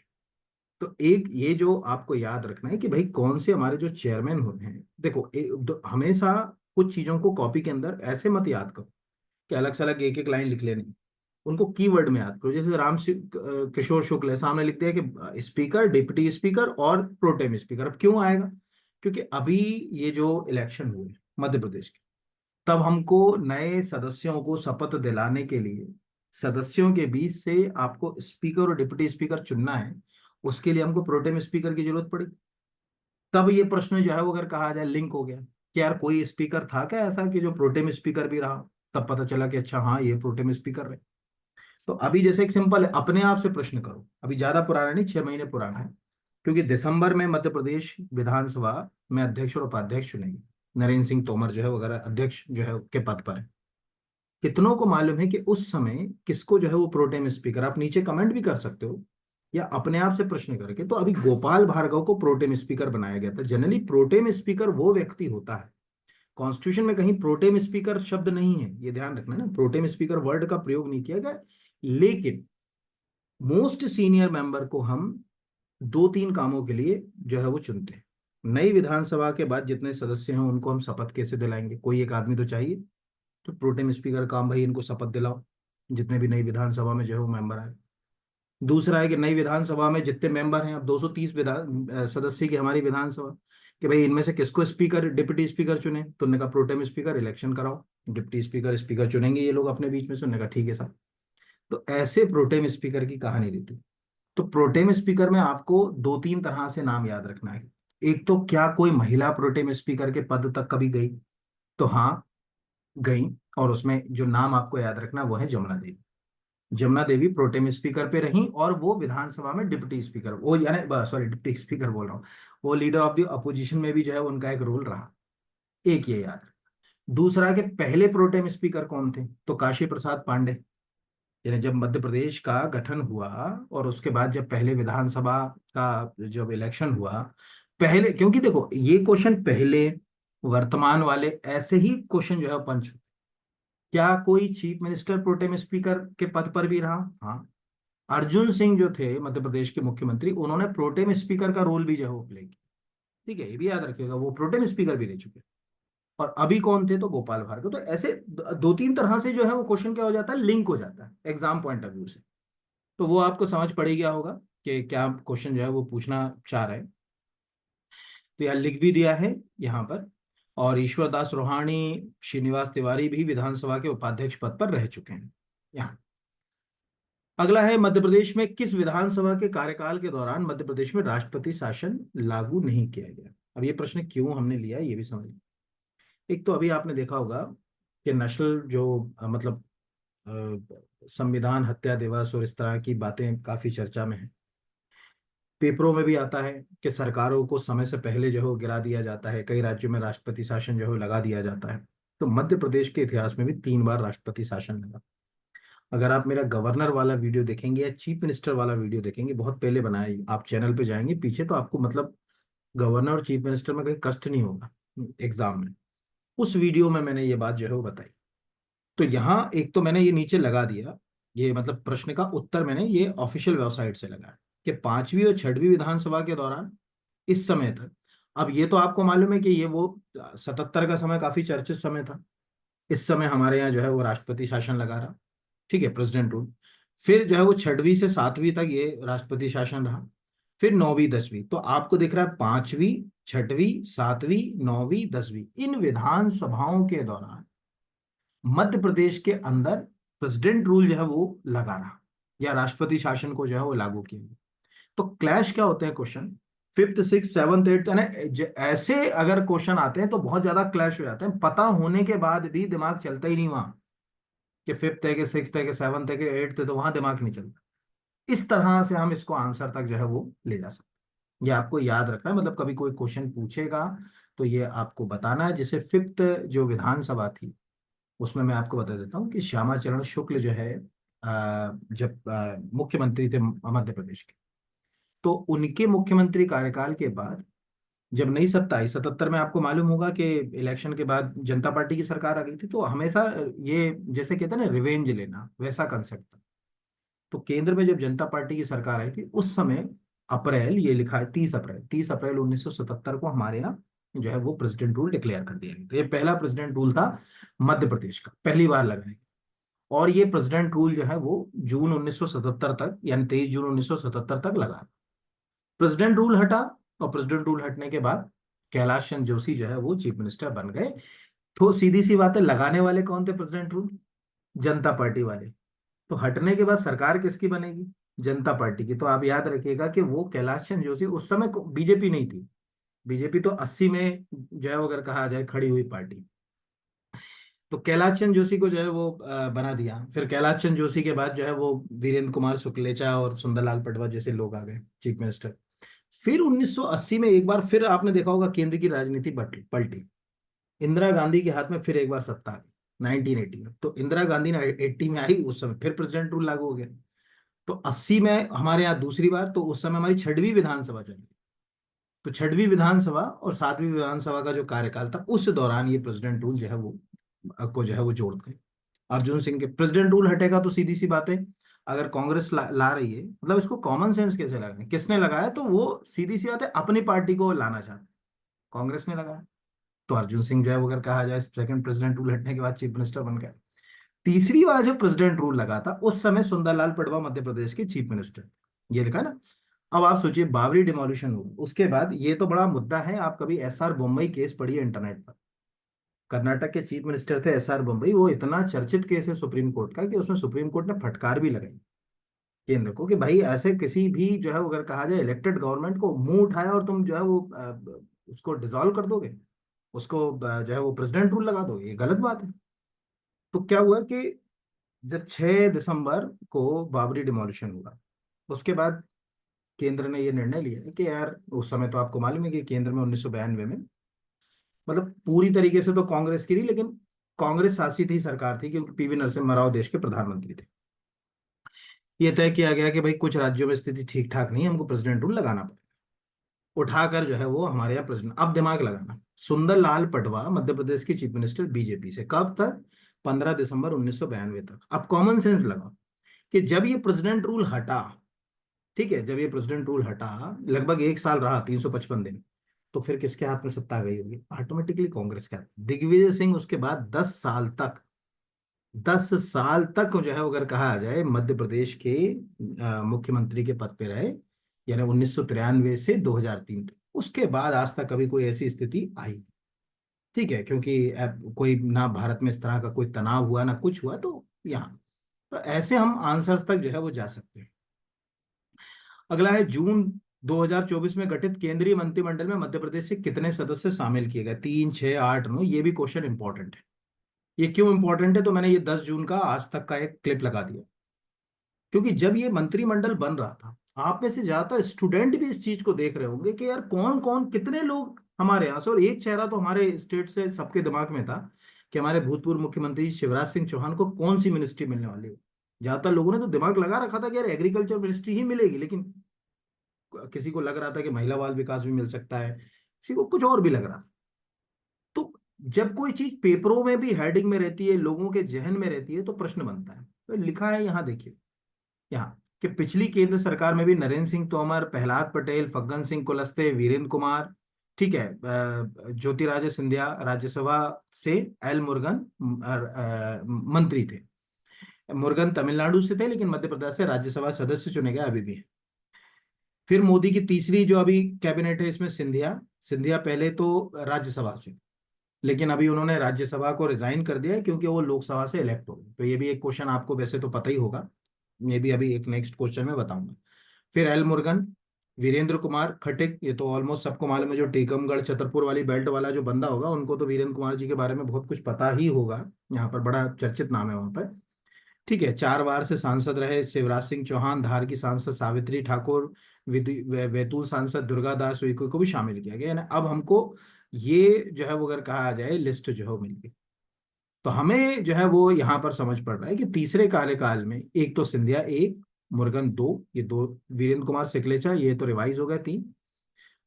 तो एक ये जो आपको याद रखना है कि भाई कौन से हमारे जो चेयरमैन होते हैं, देखो हमेशा कुछ चीजों को कॉपी के अंदर ऐसे मत याद करो कि अलग से अलग एक एक लाइन लिख लेनी, उनको कीवर्ड में याद करो। जैसे किशोर शुक्ल है, सामने लिख दिया कि स्पीकर, डिप्टी स्पीकर और प्रोटेम स्पीकर। अब क्यों आएगा, क्योंकि अभी ये जो इलेक्शन हुए मध्य प्रदेश के, तब हमको नए सदस्यों को शपथ दिलाने के लिए सदस्यों के बीच से आपको स्पीकर और डिप्टी स्पीकर चुनना है। उसके लिए हमको प्रोटेम स्पीकर की जरूरत पड़ी। तब ये प्रश्न जो है वो अगर कहा जाए लिंक हो गया कि यार कोई स्पीकर था क्या ऐसा कि जो प्रोटेम स्पीकर भी रहा, तब पता चला कि अच्छा हाँ ये प्रोटेम स्पीकर रहे। तो अभी जैसे एक सिंपल है, अपने आप से प्रश्न करो, अभी ज्यादा पुराना नहीं, 6 महीने पुराना है, क्योंकि दिसंबर में मध्य प्रदेश विधानसभा में अध्यक्ष और उपाध्यक्ष चुनेंगे। नरेंद्र सिंह तोमर जो है वगैरह अध्यक्ष जो है के पद पर है। कितनों को मालूम है कि उस समय किसको जो है वो प्रोटेम स्पीकर, आप नीचे कमेंट भी कर सकते हो या अपने आप से प्रश्न करके, तो अभी गोपाल भार्गव को प्रोटेम स्पीकर बनाया गया था। जनरली प्रोटेम स्पीकर वो व्यक्ति होता है, कॉन्स्टिट्यूशन में कहीं प्रोटेम स्पीकर शब्द नहीं है, ये ध्यान रखना ना, प्रोटेम स्पीकर वर्ड का प्रयोग नहीं किया गया। लेकिन मोस्ट सीनियर मेंबर को हम 2-3 कामों के लिए जो है वो चुनते हैं। नई विधानसभा के बाद जितने सदस्य हैं उनको हम शपथ कैसे दिलाएंगे, कोई एक आदमी तो चाहिए। तो प्रोटेम स्पीकर काम भाई इनको शपथ दिलाओ, जितने भी नई विधानसभा में जो है वो मेंबर आए। दूसरा है कि नई विधानसभा में जितने मेंबर हैं, अब 230 सदस्य की हमारी विधानसभा, कि भाई इनमें से किसको स्पीकर डिप्टी स्पीकर चुने, तो उन्होंने कहा प्रोटेम स्पीकर इलेक्शन कराओ, डिप्टी स्पीकर स्पीकर चुनेंगे ये लोग अपने बीच में से, उन्होंने कहा ठीक है साहब। तो ऐसे प्रोटेम स्पीकर की कहानी रहती। तो प्रोटेम स्पीकर में आपको 2-3 तरह से नाम याद रखना है। एक तो क्या कोई महिला प्रोटेम स्पीकर के पद तक कभी गई, तो हाँ गई, और उसमें जो नाम आपको याद रखना वो है जमुना देवी। जमुना देवी प्रोटेम स्पीकर पे रही और वो विधानसभा में डिप्टी स्पीकर, वो यानी सॉरी डिप्टी स्पीकर बोल रहा हूँ, वो लीडर ऑफ द अपोजिशन में भी जो है उनका एक रोल रहा। एक ये याद रखना। दूसरा कि पहले प्रोटेम स्पीकर कौन थे, तो काशी प्रसाद पांडे। यानी जब मध्य प्रदेश का गठन हुआ और उसके बाद जब पहले विधानसभा का जब इलेक्शन हुआ, पहले, क्योंकि देखो ये क्वेश्चन पहले वर्तमान वाले ऐसे ही क्वेश्चन जो है पंच, क्या कोई चीफ मिनिस्टर प्रोटेम स्पीकर के पद पर भी रहा? हाँ। अर्जुन सिंह जो थे मध्य प्रदेश के मुख्यमंत्री, उन्होंने प्रोटेम स्पीकर का रोल भी जो है वो प्ले किया। ठीक है, ये भी याद रखिएगा, वो प्रोटेम स्पीकर भी रह चुके। और अभी कौन थे, तो गोपाल भार्गव। तो ऐसे 2-3 तरह से जो है वो क्वेश्चन क्या हो जाता है, लिंक हो जाता है एग्जाम पॉइंट ऑफ व्यू से। तो वो आपको समझ पड़ ही गया होगा कि क्या क्वेश्चन जो है वो पूछना चाह रहे हैं। तो यह लिख भी दिया है यहाँ पर। और ईश्वर दास रोहाणी, श्रीनिवास तिवारी भी विधानसभा के उपाध्यक्ष पद पर रह चुके हैं यहाँ। अगला है, मध्य प्रदेश में किस विधानसभा के कार्यकाल के दौरान मध्य प्रदेश में राष्ट्रपति शासन लागू नहीं किया गया। अब ये प्रश्न क्यों हमने लिया ये भी समझ। एक तो अभी आपने देखा होगा कि नेशनल जो मतलब संविधान हत्या दिवस और इस तरह की बातें काफी चर्चा में है। पेपरों में भी आता है कि सरकारों को समय से पहले जो है वो गिरा दिया जाता है, कई राज्यों में राष्ट्रपति शासन जो है वो लगा दिया जाता है। तो मध्य प्रदेश के इतिहास में भी 3 बार राष्ट्रपति शासन लगा। अगर आप मेरा गवर्नर वाला वीडियो देखेंगे या चीफ मिनिस्टर वाला वीडियो देखेंगे, बहुत पहले बनाया है, आप चैनल पे जाएंगे पीछे तो आपको मतलब गवर्नर और चीफ मिनिस्टर में कहीं कष्ट नहीं होगा एग्जाम में। उस वीडियो में मैंने ये बात जो है वो बताई। तो यहाँ एक तो मैंने ये नीचे लगा दिया, ये मतलब प्रश्न का उत्तर मैंने ये ऑफिशियल वेबसाइट से लगाया कि 5वीं और 6वीं विधानसभा के दौरान इस समय तक। अब ये तो आपको मालूम है कि ये वो 77 का समय काफी चर्चित समय था। इस समय हमारे यहाँ जो है वो राष्ट्रपति शासन लगा रहा। ठीक है, प्रेसिडेंट रूल। फिर जो है वो 6वीं से 7वीं तक ये राष्ट्रपति शासन रहा। फिर 9वीं 10वीं, तो आपको दिख रहा है 5वीं 6वीं 7वीं 9वीं 10वीं इन विधानसभाओं के दौरान मध्य प्रदेश के अंदर प्रेसिडेंट रूल जो है वो लगा रहा, या राष्ट्रपति शासन को जो है वो लागू किया गया। तो क्लैश क्या होते हैं question, fifth six seventh eighth, ऐसे अगर क्वेश्चन आते हैं तो बहुत ज्यादा क्लैश हो जाते हैं, पता होने के बाद भी दिमाग चलता ही नहीं वहां कि फिफ्थ है कि सिक्स है कि सेवन्थ है कि एट्थ है, तो वहां दिमाग नहीं चलता। इस तरह से हम इसको आंसर तक जो है वो ले जा सकते हैं। ये आपको याद रखना है, मतलब कभी कोई क्वेश्चन पूछेगा तो ये आपको बताना है। जैसे फिफ्थ जो विधानसभा थी उसमें मैं आपको बता देता हूँ कि श्यामा चरण शुक्ल जो है जब मुख्यमंत्री थे मध्य प्रदेश के, तो उनके मुख्यमंत्री कार्यकाल के बाद जब नई सत्ता आई 77 में, आपको मालूम होगा कि इलेक्शन के बाद जनता पार्टी की सरकार आ गई थी, तो हमेशा ये जैसे कहते हैं ना रिवेंज लेना, वैसा कंसेप्ट था। तो केंद्र में जब जनता पार्टी की सरकार आई थी उस समय अप्रैल, ये लिखा है 30 अप्रैल 1977 को हमारे यहाँ जो है वो प्रेसिडेंट रूल डिक्लेयर कर दिया गया। तो ये पहला प्रेसिडेंट रूल था मध्य प्रदेश का, पहली बार लगाया गया। और ये प्रेसिडेंट रूल जो है वो जून 1977 तक, यानी 23 जून 1977 तक लगा। प्रेसिडेंट रूल हटा, और प्रेसिडेंट रूल हटने के बाद कैलाश चंद्र जोशी जो है वो चीफ मिनिस्टर बन गए। तो सीधी सी बात है, लगाने वाले कौन थे प्रेसिडेंट रूल? जनता पार्टी वाले। तो हटने के बाद सरकार किसकी बनेगी? जनता पार्टी की। तो आप याद रखिएगा कि वो कैलाश चंद्र जोशी, उस समय बीजेपी नहीं थी, बीजेपी तो 80 में जो है वो अगर कहा जाए खड़ी हुई पार्टी। तो कैलाश चंद्र जोशी को जो है वो बना दिया। फिर कैलाश चंद्र जोशी के बाद जो है वो वीरेंद्र कुमार सुकलेचा और सुंदरलाल पटवा जैसे लोग आ गए चीफ मिनिस्टर। फिर 1980 में एक बार फिर आपने देखा होगा केंद्र की राजनीति पलटी। इंदिरा गांधी के हाथ में फिर एक बार सत्ता आ गई 1980 में। तो इंदिरा गांधी ने 80 में आई, उस समय फिर प्रेसिडेंट रूल लागू हो गया। तो 80 में हमारे यहाँ दूसरी बार, तो उस समय हमारी छठवीं विधानसभा चली। तो छठवीं विधानसभा और सातवीं विधानसभा का जो कार्यकाल था, उस दौरान ये प्रेसिडेंट रूल जो है वो को जो है वो जोड़ते हैं। अर्जुन सिंह के प्रेसिडेंट रूल हटेगा तो सीधी सी बात है, अगर कांग्रेस ला रही है, मतलब इसको कॉमन सेंस कैसे लगाए, किसने लगाया, तो वो सीधी सी बात है अपनी पार्टी को लाना चाहते हैं, कांग्रेस ने लगाया। तो अर्जुन सिंह जो है वो अगर कहा जाए सेकंड प्रेसिडेंट रूल हटने के बाद चीफ मिनिस्टर बन गए। तीसरी बार जो प्रेसिडेंट रूल लगा था उस समय सुंदरलाल पटवा मध्य प्रदेश के चीफ मिनिस्टर, ये लिखा ना। अब आप सोचिए बाबरी डिमोलिशन हुआ उसके बाद, ये तो बड़ा मुद्दा है, आप कभी एसआर बोम्मई केस पढ़िए इंटरनेट पर। कर्नाटक के चीफ मिनिस्टर थे एसआर बोम्मई, वो इतना चर्चित केस है सुप्रीम कोर्ट का कि उसमें सुप्रीम कोर्ट ने फटकार भी लगाई केंद्र को कि भाई ऐसे किसी भी जो है वो अगर कहा जाए इलेक्टेड गवर्नमेंट को मुंह उठाया और तुम जो है वो उसको डिसॉल्व कर दोगे, उसको जो है वो प्रेसिडेंट रूल लगा दोगे, ये गलत बात है। तो क्या हुआ कि जब 6 दिसंबर को बाबरी डिमोलिशन हुआ, उसके बाद केंद्र ने ये निर्णय लिया कि यार, उस समय तो आपको मालूम है कि केंद्र में 1992 में, मतलब पूरी तरीके से तो कांग्रेस की नहीं, लेकिन कांग्रेस शासित ही सरकार थी क्योंकि पीवी नरसिम्हा राव देश के प्रधानमंत्री थे। ये तय किया गया कि भाई कुछ राज्यों में स्थिति ठीक ठाक नहीं है, हमको प्रेसिडेंट रूल लगाना पड़ेगा। उठाकर जो है वो हमारे यहाँ प्रेसिडेंट, अब दिमाग लगाना, सुंदरलाल पटवा मध्य प्रदेश के चीफ मिनिस्टर बीजेपी से, कब तक, 15 दिसंबर 1992 तक। अब कॉमन सेंस लगाओ कि जब ये प्रेसिडेंट रूल हटा, ठीक है, जब ये प्रेसिडेंट रूल हटा, लगभग एक साल रहा, 355 दिन, तो फिर किसके हाथ में सत्ता आ गई होगी, ऑटोमेटिकली कांग्रेस के हाथ में। दिग्विजय सिंह उसके बाद 10 साल तक, 10 साल तक जो है अगर कहा जाए मध्य प्रदेश के मुख्यमंत्री के पद पे रहे, यानी 1993 से 2003 तक। उसके बाद आज तक कभी कोई ऐसी स्थिति आई, ठीक है, क्योंकि अब कोई ना भारत में इस तरह का कोई तनाव हुआ ना कुछ हुआ, तो यहाँ, तो ऐसे हम आंसर्स तक जो है वो जा सकते हैं। अगला है जून 2024 में गठित केंद्रीय मंत्रिमंडल में मध्य प्रदेश से कितने सदस्य शामिल किए गए, 3, 6, 8, 9, ये भी क्वेश्चन इंपॉर्टेंट है। ये क्यों इंपॉर्टेंट है, तो मैंने ये 10 जून का आज तक का एक क्लिप लगा दिया, क्योंकि जब ये मंत्रिमंडल बन रहा था, आप में से ज्यादातर स्टूडेंट भी इस चीज को देख रहे होंगे कि यार कौन कौन कितने लोग हमारे यहाँ से, और एक चेहरा तो हमारे स्टेट से सबके दिमाग में था कि हमारे भूतपूर्व मुख्यमंत्री शिवराज सिंह चौहान को कौन सी मिनिस्ट्री मिलने वाली है। ज्यादातर लोगों ने तो दिमाग लगा रखा था कि यार एग्रीकल्चर मिनिस्ट्री ही मिलेगी, लेकिन किसी को लग रहा था कि महिला बाल विकास भी मिल सकता है, किसी को कुछ और भी लग रहा था। तो जब कोई चीज पेपरों में भी हेडिंग में रहती है, लोगों के जहन में रहती है, तो प्रश्न बनता है। तो लिखा है यहाँ देखिए, यहाँ कि पिछली केंद्र सरकार में भी नरेंद्र सिंह तोमर, प्रहलाद पटेल, फग्गन सिंह कुलस्ते, वीरेंद्र कुमार, ठीक है, ज्योतिरादित्य सिंधिया राज्यसभा से, एल मुरुगन मंत्री थे। मुरुगन तमिलनाडु से थे लेकिन मध्य प्रदेश से राज्यसभा सदस्य चुने गए, अभी भी है। फिर मोदी की तीसरी जो अभी कैबिनेट है इसमें सिंधिया, सिंधिया पहले तो राज्यसभा से, लेकिन अभी उन्होंने राज्यसभा को रिजाइन कर दिया है क्योंकि वो लोकसभा से इलेक्ट हो गए। तो ये भी एक क्वेश्चन आपको वैसे तो पता ही होगा, ये भी अभी एक नेक्स्ट क्वेश्चन में बताऊंगा। फिर एल मुरुगन, वीरेंद्र कुमार खटिक, ये तो ऑलमोस्ट सबको मालूम है, जो टीकमगढ़ छतरपुर वाली बेल्ट वाला जो बंदा होगा उनको तो वीरेंद्र कुमार जी के बारे में बहुत कुछ पता ही होगा, यहाँ पर बड़ा चर्चित नाम है वहां पर। ठीक है, 4 बार से सांसद रहे शिवराज सिंह चौहान, धार की सांसद सावित्री ठाकुर, बैतूल सांसद दुर्गा दास उइके को भी शामिल किया गया, यानी अब हमको ये जो है वो अगर कहा जाए लिस्ट जो है वो मिल गई। तो हमें जो है वो यहाँ पर समझ पड़ रहा है कि तीसरे कार्यकाल में एक तो सिंधिया एक, मुरुगन दो, ये दो, वीरेंद्र कुमार सिकलेचा ये तो रिवाइज हो गए 3,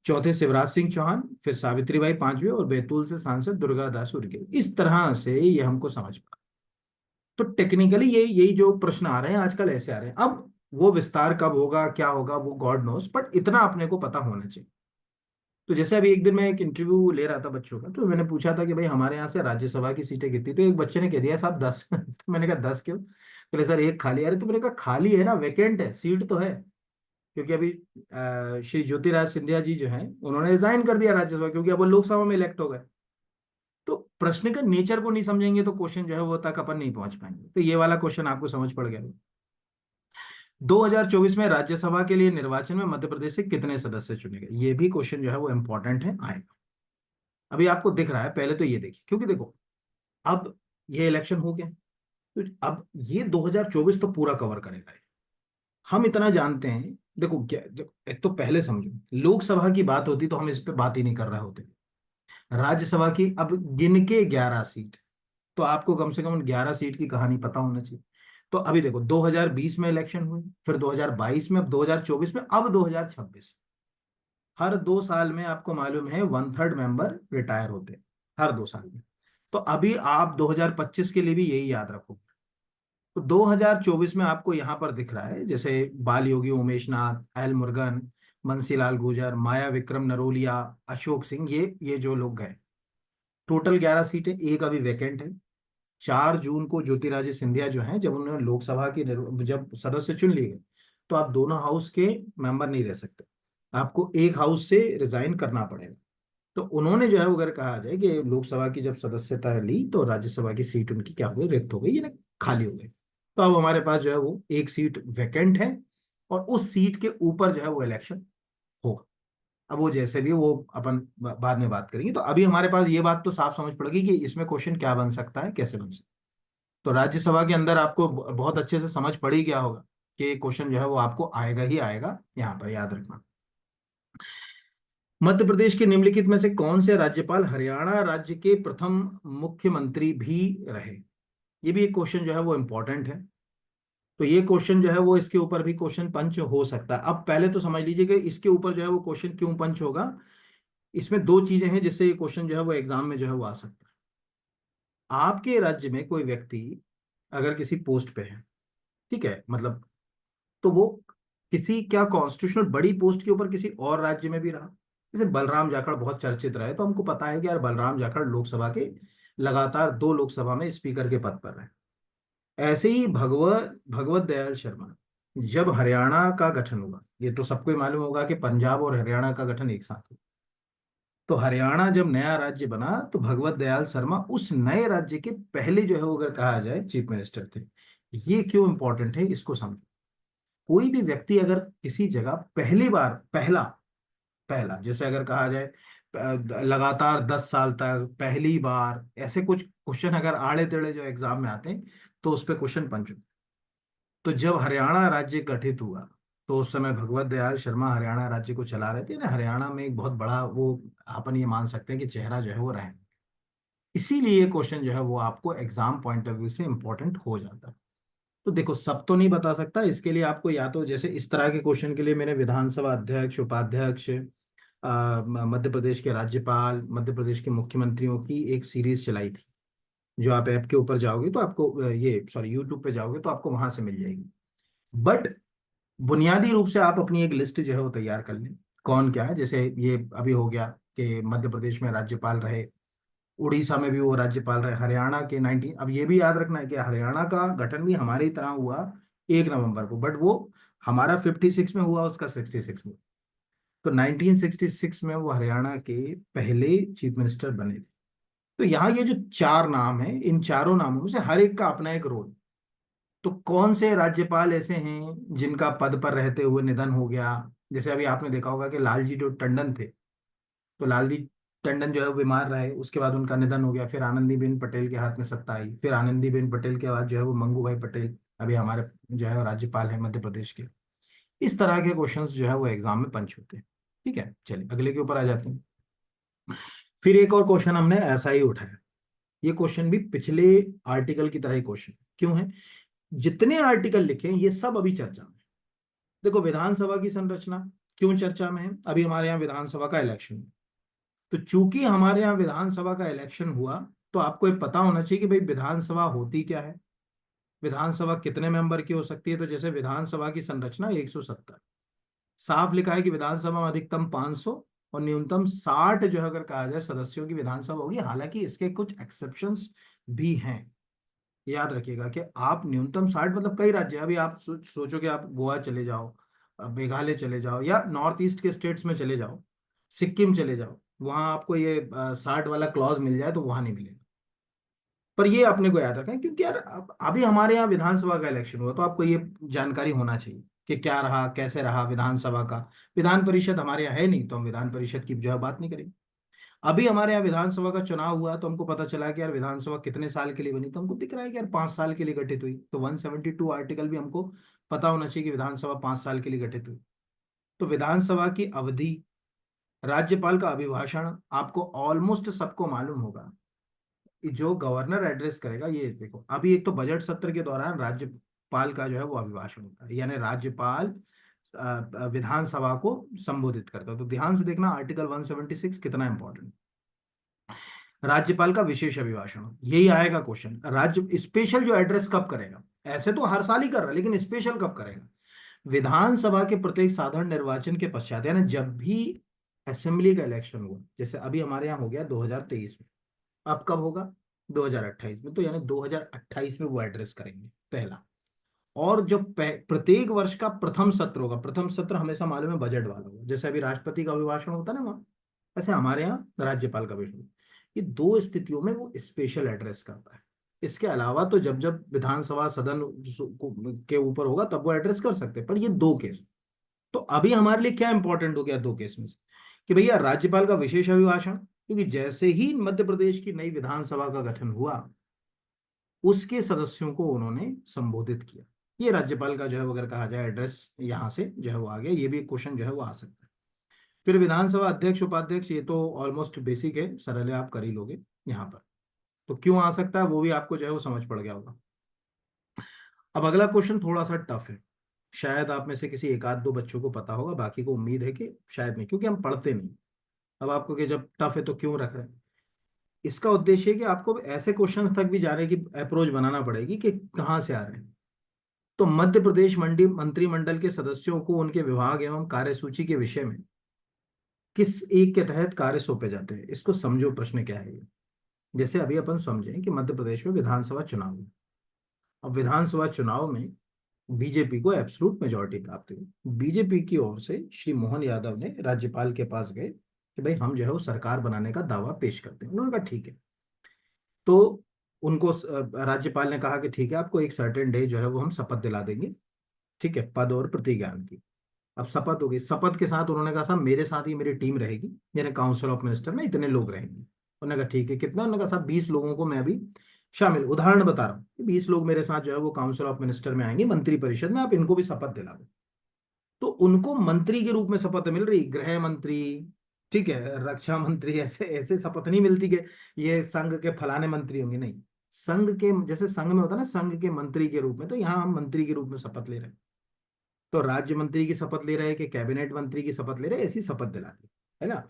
चौथे शिवराज सिंह चौहान, फिर सावित्रीबाई पांचवे, और बैतूल से सांसद दुर्गा दास उइके। इस तरह से ये हमको समझ पड़ा। तो टेक्निकली ये यही जो प्रश्न आ रहे हैं आजकल ऐसे आ रहे हैं। अब वो विस्तार कब होगा क्या होगा वो गॉड नोस, बट इतना अपने को पता होना चाहिए। तो जैसे अभी एक दिन मैं एक इंटरव्यू ले रहा था बच्चों का, तो मैंने पूछा था कि भाई हमारे यहाँ से राज्यसभा की सीटें कितनी, तो एक बच्चे ने कह दिया साहब 10। तो मैंने कहा 10 क्यों, बोले सर एक खाली है। अरे तो मैंने कहा खाली है ना, वैकेंट है, सीट तो है। क्योंकि अभी श्री ज्योतिराज सिंधिया जी जो हैं उन्होंने रिजाइन कर दिया राज्यसभा, क्योंकि अब वो लोकसभा में इलेक्ट हो गए। तो प्रश्न का नेचर को नहीं समझेंगे तो क्वेश्चन जो है वो तक अपन नहीं पहुंच पाएंगे। तो ये वाला क्वेश्चन आपको समझ पड़ गया। 2024 में राज्यसभा के लिए निर्वाचन में मध्य प्रदेश से कितने सदस्य चुने गए, ये भी क्वेश्चन जो है वो इंपॉर्टेंट है, आएगा। अभी आपको दिख रहा है, पहले तो ये देखिए, क्योंकि देखो अब ये इलेक्शन हो गया, तो अब ये 2024 तो पूरा कवर करेगा ये। हम इतना जानते हैं, देखो क्या, देखो एक तो पहले समझो, लोकसभा की बात होती तो हम इस पे बात ही नहीं कर रहे होते। राज्यसभा की अब गिन के 11 सीट, तो आपको कम से कम 11 सीट की कहानी पता होना चाहिए। तो अभी देखो 2020 में इलेक्शन हुई, फिर 2022 में, अब 2024 में, अब 2026, हर 2 साल में आपको मालूम है 1/3 मेंबर रिटायर होते हैं, हर 2 साल में। तो अभी आप 2025 के लिए भी यही याद रखो। तो 2024 में आपको यहाँ पर दिख रहा है, जैसे बाल योगी उमेश नाथ, एल मुरुगन, बंसीलाल गुर्जर, माया विक्रम नरोलिया, अशोक सिंह, ये जो लोग गए, टोटल 11 सीटें, एक अभी वैकेंट है। 4 जून को ज्योतिरादित्य सिंधिया जो हैं, जब उन्होंने लोकसभा की जब सदस्य चुन लिए गए, तो आप दोनों हाउस के मेंबर नहीं रह सकते, आपको एक हाउस से रिजाइन करना पड़ेगा। तो उन्होंने जो है वो अगर कहा जाए कि लोकसभा की जब सदस्यता ली तो राज्यसभा की सीट उनकी क्या हो गई, रिक्त हो गई, यानी खाली हो गई। तो अब हमारे पास जो है वो एक सीट वैकेंट है, और उस सीट के ऊपर जो है वो इलेक्शन होगा। अब वो जैसे भी, वो अपन बाद में बात करेंगे। तो अभी हमारे पास ये बात तो साफ समझ पड़ेगी कि इसमें क्वेश्चन क्या बन सकता है, कैसे बन सकता है। तो राज्यसभा के अंदर आपको बहुत अच्छे से समझ पड़ ही गया होगा कि क्वेश्चन जो है वो आपको आएगा ही आएगा, यहाँ पर याद रखना। मध्य प्रदेश के निम्नलिखित में से कौन से राज्यपाल हरियाणा राज्य के प्रथम मुख्यमंत्री भी रहे, ये भी एक क्वेश्चन जो है वो इंपॉर्टेंट है। तो ये क्वेश्चन जो है वो, इसके ऊपर भी क्वेश्चन पंच हो सकता है। अब पहले तो समझ लीजिए कि इसके ऊपर जो है वो क्वेश्चन क्यों पंच होगा। इसमें दो चीजें हैं जिससे ये क्वेश्चन जो है वो एग्जाम में जो है वो आ सकता है। आपके राज्य में कोई व्यक्ति अगर किसी पोस्ट पे है, ठीक है, मतलब, तो वो किसी क्या कॉन्स्टिट्यूशनल बड़ी पोस्ट के ऊपर किसी और राज्य में भी रहा, जैसे बलराम जाखड़ बहुत चर्चित रहे, तो हमको पता है कि यार बलराम जाखड़ लोकसभा के लगातार 2 लोकसभा में स्पीकर के पद पर रहे। ऐसे ही भगवत भगवत दयाल शर्मा, जब हरियाणा का गठन हुआ, ये तो सबको ही मालूम होगा कि पंजाब और हरियाणा का गठन एक साथ हुआ, तो हरियाणा जब नया राज्य बना तो भगवत दयाल शर्मा उस नए राज्य के पहले जो है वो अगर कहा जाए चीफ मिनिस्टर थे। ये क्यों इंपॉर्टेंट है इसको समझो। कोई भी व्यक्ति अगर किसी जगह पहली बार, पहला पहला जैसे अगर कहा जाए लगातार 10 साल तक पहली बार, ऐसे कुछ क्वेश्चन अगर आड़े टेढ़े जो एग्जाम में आते हैं, तो उस पर क्वेश्चन पंच होते हैं। तो जब हरियाणा राज्य गठित हुआ, तो उस समय भगवत दयाल शर्मा हरियाणा राज्य को चला रहे थे ना, हरियाणा में एक बहुत बड़ा वो, अपन ये मान सकते हैं कि चेहरा जो है वो रहे। इसीलिए ये क्वेश्चन जो है वो आपको एग्जाम पॉइंट ऑफ व्यू से इंपॉर्टेंट हो जाता है। तो देखो सब तो नहीं बता सकता, इसके लिए आपको या तो जैसे इस तरह के क्वेश्चन के लिए मैंने विधानसभा अध्यक्ष, उपाध्यक्ष, मध्य प्रदेश के राज्यपाल, मध्य प्रदेश के मुख्यमंत्रियों की एक सीरीज चलाई थी, जो आप ऐप के ऊपर जाओगे तो आपको ये सॉरी यूट्यूब पे जाओगे तो आपको वहां से मिल जाएगी। बट बुनियादी रूप से आप अपनी एक लिस्ट जो है वो तैयार कर लें, कौन क्या है। जैसे ये अभी हो गया कि मध्य प्रदेश में राज्यपाल रहे, उड़ीसा में भी वो राज्यपाल रहे, हरियाणा के 19, अब ये भी याद रखना है कि हरियाणा का गठन भी हमारी तरह हुआ 1 नवंबर को, बट वो हमारा 56 में हुआ, उसका 66 में। तो 1966 में वो हरियाणा के पहले चीफ मिनिस्टर बने थे। तो यहाँ ये जो 4 नाम हैं, इन चारों नामों में से हर एक का अपना एक रोल। तो कौन से राज्यपाल ऐसे हैं जिनका पद पर रहते हुए निधन हो गया, जैसे अभी आपने देखा होगा कि लालजी जो टंडन थे, तो लालजी टंडन जो है वो बीमार रहे, उसके बाद उनका निधन हो गया, फिर आनंदीबेन पटेल के हाथ में सत्ता आई, फिर आनंदीबेन पटेल के बाद जो है वो मंगू भाई पटेल अभी हमारे जो है वो राज्यपाल है मध्य प्रदेश के। इस तरह के क्वेश्चंस जो है वो एग्जाम में पंच होते हैं। ठीक है, चलिए अगले के ऊपर आ जाते हैं। फिर एक और क्वेश्चन हमने ऐसा ही उठाया, ये क्वेश्चन भी पिछले आर्टिकल की तरह ही क्वेश्चन क्यों है। जितने आर्टिकल लिखे हैं ये सब अभी चर्चा में है। देखो विधानसभा की संरचना क्यों चर्चा में है, अभी हमारे यहाँ विधानसभा का इलेक्शन, तो चूंकि हमारे यहाँ विधानसभा का इलेक्शन हुआ, तो आपको ये पता होना चाहिए कि भाई विधानसभा होती क्या है, विधानसभा कितने मेंबर की हो सकती है। तो जैसे विधानसभा की संरचना 170, साफ लिखा है कि विधानसभा में अधिकतम 500 और न्यूनतम 60 जो है अगर कहा जाए सदस्यों की विधानसभा होगी। हालांकि इसके कुछ एक्सेप्शंस भी हैं, याद रखिएगा कि आप न्यूनतम 60, मतलब कई राज्य, अभी आप सोचो कि आप गोवा चले जाओ, मेघालय चले जाओ, या नॉर्थ ईस्ट के स्टेट्स में चले जाओ, सिक्किम चले जाओ, वहां आपको ये 60 वाला क्लॉज मिल जाए तो वहां नहीं मिलेगा। पर ये अपने को याद रखना है, क्योंकि यार अभी हमारे यहाँ विधानसभा का इलेक्शन हुआ, तो आपको ये जानकारी होना चाहिए कि क्या रहा, कैसे रहा विधानसभा का। विधान परिषद हमारे यहाँ है नहीं, तो हम विधान परिषद की जो है बात नहीं करेंगे। अभी हमारे यहाँ विधानसभा का चुनाव हुआ, तो हमको पता चला कि यार विधानसभा कितने साल के लिए बनी, तो हमको दिख रहा है कि यार 5 साल के लिए गठित हुई। तो 172 आर्टिकल भी हमको पता होना चाहिए कि विधानसभा 5 साल के लिए गठित हुई। तो विधानसभा की अवधि, राज्यपाल का अभिभाषण, आपको ऑलमोस्ट सबको मालूम होगा। जो गवर्नर एड्रेस करेगा, ये देखो अभी एक तो बजट सत्र के दौरान राज्यपाल का जो है वो अभिभाषण होता है, यानी राज्यपाल विधानसभा को संबोधित करता है। तो ध्यान से देखना आर्टिकल 176 कितना इंपॉर्टेंट। राज्यपाल का विशेष अभिभाषण, यही आएगा क्वेश्चन। राज्य स्पेशल जो एड्रेस कब करेगा, ऐसे तो हर साल ही कर रहा है, लेकिन स्पेशल कब करेगा? विधानसभा के प्रत्येक साधारण निर्वाचन के पश्चात, यानी जब भी असेंबली का इलेक्शन हुआ, जैसे अभी हमारे यहाँ हो गया 2023 में, अब कब होगा 2028 में, तो यानी 2028 में वो एड्रेस करेंगे पहला। और जो प्रत्येक वर्ष का प्रथम सत्र होगा, प्रथम सत्र हमेशा मालूम है बजट वाला होगा, जैसे अभी राष्ट्रपति का अभिभाषण होता है ना वहाँ, ऐसे हमारे यहाँ राज्यपाल का अभिभाषण। ये दो स्थितियों में वो स्पेशल एड्रेस करता है। इसके अलावा तो जब जब विधानसभा सदन के ऊपर होगा तब वो एड्रेस कर सकते हैं, पर ये दो केस। तो अभी हमारे लिए क्या इंपॉर्टेंट हो गया दो केस में से, कि भैया राज्यपाल का विशेष अभिभाषण, क्योंकि जैसे ही मध्य प्रदेश की नई विधानसभा का गठन हुआ, उसके सदस्यों को उन्होंने संबोधित किया। ये राज्यपाल का जो है वो अगर कहा जाए एड्रेस, यहाँ से जो है वो आ गया। ये भी क्वेश्चन जो है वो आ सकता है। फिर विधानसभा अध्यक्ष उपाध्यक्ष, ये तो ऑलमोस्ट बेसिक है, सरल है, आप कर ही लोगे यहाँ पर। तो क्यों आ सकता है वो भी आपको जो है वो समझ पड़ गया होगा। अब अगला क्वेश्चन थोड़ा सा टफ है, शायद आप में से किसी एक आध दो बच्चों को पता होगा, बाकी को उम्मीद है कि शायद नहीं, क्योंकि हम पढ़ते नहीं। अब आपको कि जब टफ है तो क्यों रख रहे हैं, इसका उद्देश्य है कि आपको ऐसे क्वेश्चंस तक भी जाने की अप्रोच बनाना पड़ेगी कि कहाँ से आ रहे हैं। तो मध्य प्रदेश मंडी मंत्रिमंडल के सदस्यों को उनके विभाग एवं कार्यसूची के विषय में किस एक के तहत कार्य सौंपे जाते हैं, इसको समझो प्रश्न क्या है ये। जैसे अभी अपन समझें कि मध्य प्रदेश में विधानसभा चुनाव हुआ। अब विधानसभा चुनाव में बीजेपी को एब्सोल्यूट मेजोरिटी प्राप्त हुई। बीजेपी की ओर से श्री मोहन यादव ने राज्यपाल के पास गए कि भाई हम जो है वो सरकार बनाने का दावा पेश करते हैं। उन्होंने कहा ठीक है। तो उनको राज्यपाल ने कहा कि ठीक है, आपको एक सर्टेन डे जो है वो हम शपथ दिला देंगे, ठीक है, पद और प्रतिज्ञान की। अब शपथ होगी, शपथ के साथ उन्होंने कहा साहब मेरे साथ ही मेरी टीम रहेगी, यानी काउंसिल ऑफ मिनिस्टर में इतने लोग रहेंगे। उन्होंने कहा ठीक है, कितना? उन्होंने कहा साहब 20 लोगों को मैं अभी शामिल, उदाहरण बता रहा हूँ कि 20 लोग मेरे साथ जो है वो काउंसिल ऑफ मिनिस्टर में आएंगे, मंत्री परिषद में, आप इनको भी शपथ दिला दो। तो उनको मंत्री के रूप में शपथ मिल रही, गृह मंत्री, ठीक है, रक्षा मंत्री, ऐसे ऐसे शपथ नहीं मिलती कि ये संघ के फलाने मंत्री होंगे, नहीं। संघ के, जैसे संघ में होता है ना संघ के मंत्री के रूप में, तो यहाँ हम मंत्री के रूप में शपथ ले रहे हैं। तो राज्य मंत्री की शपथ ले रहे हैं कि कैबिनेट मंत्री की शपथ ले रहे हैं, ऐसी शपथ दिलाती है ना।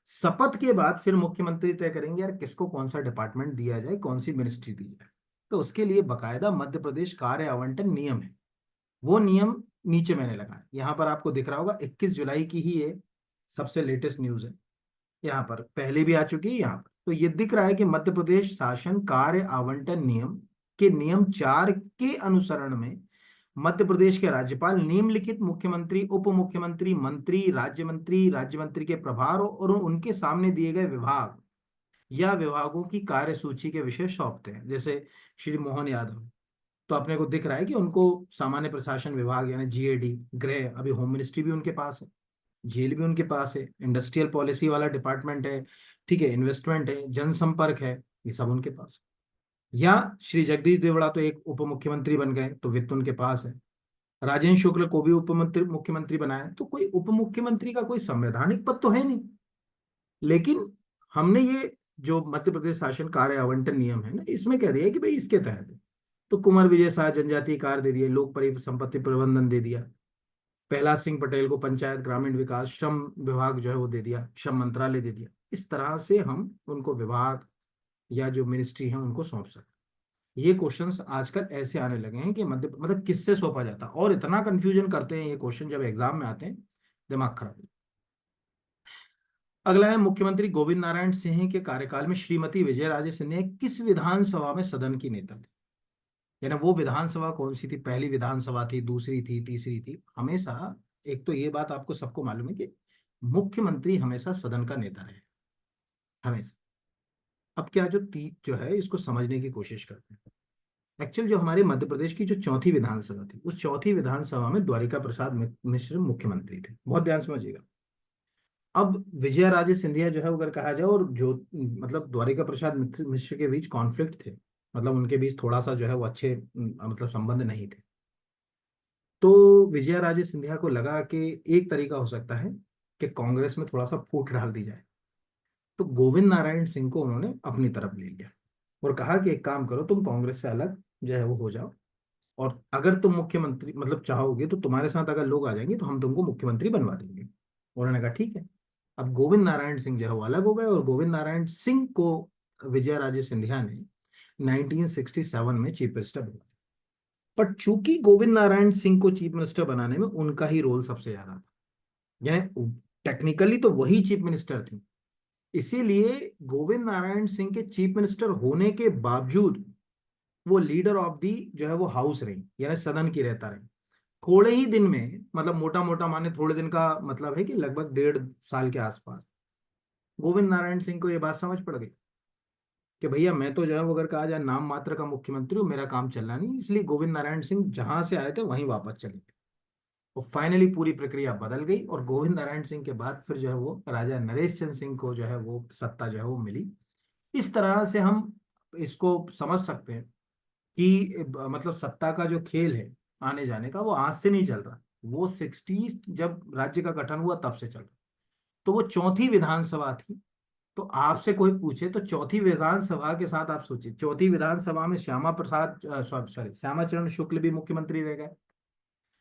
शपथ के बाद फिर मुख्यमंत्री तय करेंगे यार किसको कौन सा डिपार्टमेंट दिया जाए, कौन सी मिनिस्ट्री दी जाए। तो उसके लिए बकायदा मध्य प्रदेश कार्य आवंटन नियम है। वो नियम नीचे मैंने लगाया, यहाँ पर आपको दिख रहा होगा, 21 जुलाई की ही ये सबसे लेटेस्ट न्यूज है। यहाँ पर पहले भी आ चुकी है यहाँ पर। तो ये दिख रहा है कि मध्य प्रदेश शासन कार्य आवंटन नियम के नियम 4 के अनुसरण में मध्य प्रदेश के राज्यपाल निम्नलिखित मुख्यमंत्री, उप मुख्यमंत्री, मंत्री, राज्य मंत्री के प्रभार और उनके सामने दिए गए विभाग या विभागों की कार्यसूची के विषय सौंपते हैं। जैसे श्री मोहन यादव, तो अपने को दिख रहा है कि उनको सामान्य प्रशासन विभाग यानी जीएडी, गृह, अभी होम मिनिस्ट्री भी उनके पास है, जेल भी उनके पास है, इंडस्ट्रियल पॉलिसी वाला डिपार्टमेंट है, ठीक है, इन्वेस्टमेंट है, जनसंपर्क है, ये सब उनके पास है। या श्री जगदीश देवड़ा तो एक उप मुख्यमंत्री बन गए, तो वित्त उनके पास है। राजेंद्र शुक्ल को भी उप मुख्यमंत्री बनाया, तो कोई उप मुख्यमंत्री का कोई संवैधानिक पद तो है नहीं। लेकिन हमने ये जो मध्य प्रदेश शासन कार्य आवंटन नियम है ना, इसमें कह दिया है कि भाई इसके तहत है। तो कुंवर विजय शाह जनजातीय कार्य दे दिए, लोक परिसंपत्ति प्रबंधन दे दिया, प्रहलाद सिंह पटेल को पंचायत ग्रामीण विकास श्रम विभाग जो है वो दे दिया, श्रम मंत्रालय दे दिया। इस तरह से हम उनको विभाग या जो मिनिस्ट्री है उनको सौंप सकते हैं। ये क्वेश्चंस आजकल ऐसे आने लगे हैं कि मध्य मतलब किससे सौंपा जाता है, और इतना कंफ्यूजन करते हैं ये क्वेश्चन जब एग्जाम में आते हैं, दिमाग खराब। अगला है मुख्यमंत्री गोविंद नारायण सिंह के कार्यकाल में श्रीमती विजय राजे सिंधिया किस विधानसभा में सदन की नेता थी। यानी वो विधानसभा कौन सी थी, पहली विधानसभा थी, दूसरी थी, तीसरी थी, हमेशा। एक तो ये बात आपको सबको मालूम है कि मुख्यमंत्री हमेशा सदन का नेता रहे, हमेशा। अब क्या जो है इसको समझने की कोशिश करते हैं। एक्चुअल जो हमारे मध्य प्रदेश की जो चौथी विधानसभा थी, उस चौथी विधानसभा में द्वारिका प्रसाद मिश्र मुख्यमंत्री थे। बहुत ध्यान समझिएगा। अब विजया राजे सिंधिया जो है अगर कहा जाए, और जो मतलब द्वारिका प्रसाद मिश्र के बीच कॉन्फ्लिक्ट थे, मतलब उनके बीच थोड़ा सा जो है वो अच्छे मतलब संबंध नहीं थे। तो विजया राजे सिंधिया को लगा कि एक तरीका हो सकता है कि कांग्रेस में थोड़ा सा फूट डाल दी जाए। तो गोविंद नारायण सिंह को उन्होंने अपनी तरफ ले लिया और कहा कि एक काम करो, तुम कांग्रेस से अलग जो है वो हो जाओ, और अगर तुम मुख्यमंत्री मतलब चाहोगे तो तुम्हारे साथ अगर लोग आ जाएंगे तो हम तुमको मुख्यमंत्री बनवा देंगे। उन्होंने कहा ठीक है। अब गोविंद नारायण सिंह जो है वो अलग हो गए, और गोविंद नारायण सिंह को विजय राजे सिंधिया ने 1967 में चीफ मिनिस्टर बनाया। पर चूंकि गोविंद नारायण सिंह को चीफ मिनिस्टर बनाने में उनका ही रोल सबसे ज्यादा था, यानी टेक्निकली तो वही चीफ मिनिस्टर थे, इसीलिए गोविंद नारायण सिंह के चीफ मिनिस्टर होने के बावजूद वो लीडर ऑफ दी जो है वो हाउस रही, यानी सदन की रहता रही। थोड़े ही दिन में, मतलब मोटा मोटा माने थोड़े दिन का मतलब है कि लगभग 1.5 साल के आसपास, गोविंद नारायण सिंह को ये बात समझ पड़ गई कि भैया मैं तो जो है वो अगर कहा जाए नाम मात्र का मुख्यमंत्री हूँ, मेरा काम चलना नहीं। इसलिए गोविंद नारायण सिंह जहां से आए थे वहीं वापस चले गए। और फाइनली पूरी प्रक्रिया बदल गई, और गोविंद नारायण सिंह के बाद फिर जो है वो राजा नरेश चंद्र सिंह को जो है वो सत्ता जो है वो मिली। इस तरह से हम इसको समझ सकते हैं कि मतलब सत्ता का जो खेल है आने जाने का, वो आज से नहीं चल रहा, वो 60s जब राज्य का गठन हुआ तब से चल रहा। तो वो चौथी विधानसभा थी। तो आपसे कोई पूछे तो चौथी विधानसभा के साथ आप सोचिए, चौथी विधानसभा में श्यामा प्रसाद सॉरी श्यामाचरण शुक्ल भी मुख्यमंत्री रह गए,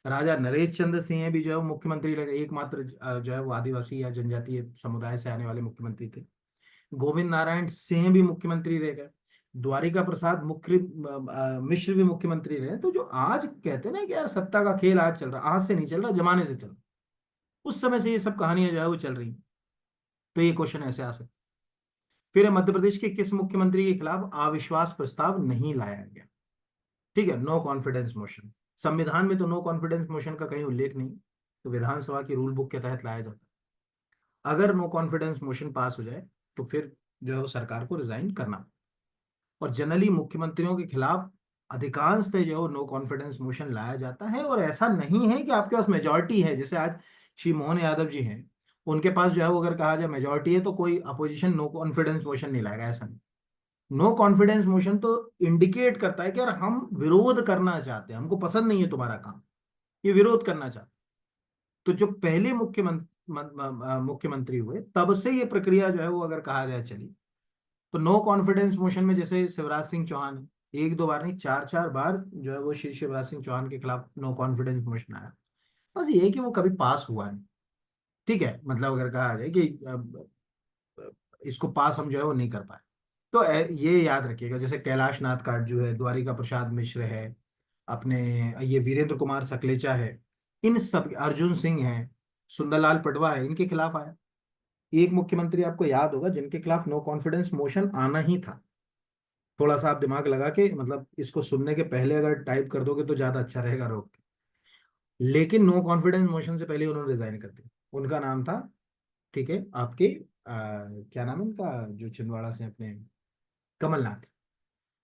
राजा नरेश चंद्र सिंह भी जो है वो मुख्यमंत्री रह गए, एकमात्र जो है वो आदिवासी या जनजातीय समुदाय से आने वाले मुख्यमंत्री थे। गोविंद नारायण सिंह भी मुख्यमंत्री रह गए, द्वारिका प्रसाद मिश्र भी मुख्यमंत्री रहे। तो जो आज कहते हैं ना कि यार सत्ता का खेल आज चल रहा, आज से नहीं चल रहा, जमाने से चल रहा, उस समय से ये सब कहानियां जो है वो चल रही। तो ये क्वेश्चन ऐसे आ सकते। फिर मध्य प्रदेश के किस मुख्यमंत्री के खिलाफ अविश्वास प्रस्ताव नहीं लाया गया? ठीक है, नो कॉन्फिडेंस मोशन। संविधान में तो नो कॉन्फिडेंस मोशन का कहीं उल्लेख नहीं, तो विधानसभा की रूल बुक के तहत लाया जाता है। अगर नो कॉन्फिडेंस मोशन पास हो जाए तो फिर जो है वो सरकार को रिजाइन करना। और जनरली मुख्यमंत्रियों के खिलाफ अधिकांशतः जो नो कॉन्फिडेंस मोशन लाया जाता है, और ऐसा नहीं है कि आपके पास मेजोरिटी है, जैसे आज श्री मोहन यादव जी हैं, उनके पास जो है वो अगर कहा जाए मेजोरिटी है तो कोई अपोजिशन नो कॉन्फिडेंस मोशन नहीं लाएगा, ऐसा नहीं। नो कॉन्फिडेंस मोशन तो इंडिकेट करता है कि यार हम विरोध करना चाहते हैं, हमको पसंद नहीं है तुम्हारा काम, ये विरोध करना चाहते हैं। तो जो पहले मुख्यमंत्री हुए तब से ये प्रक्रिया जो है वो अगर कहा जाए चली। तो नो कॉन्फिडेंस मोशन में जैसे शिवराज सिंह चौहान, एक दो बार नहीं, चार चार बार जो है वो श्री शिवराज सिंह चौहान के खिलाफ नो कॉन्फिडेंस मोशन आया। बस ये है कि वो कभी पास हुआ नहीं। ठीक है, मतलब अगर कहा जाए कि इसको पास हम जो है वो नहीं कर पाए। तो ये याद रखिएगा, जैसे कैलाश नाथ काटजू है, द्वारिका प्रसाद मिश्र है, अपने ये वीरेंद्र कुमार सकलेचा है, इन सब, अर्जुन सिंह है, सुंदरलाल पटवा है, इनके खिलाफ आया। एक मुख्यमंत्री आपको याद होगा जिनके खिलाफ नो कॉन्फिडेंस मोशन आना ही था। थोड़ा सा आप दिमाग लगा के, मतलब इसको सुनने के पहले अगर टाइप कर दोगे तो ज्यादा अच्छा रहेगा, रोक के। लेकिन नो कॉन्फिडेंस मोशन से पहले उन्होंने रिजाइन कर दिया। उनका नाम था, ठीक है आपके, क्या नाम है उनका, जो छिंदवाड़ा से अपने, कमलनाथ।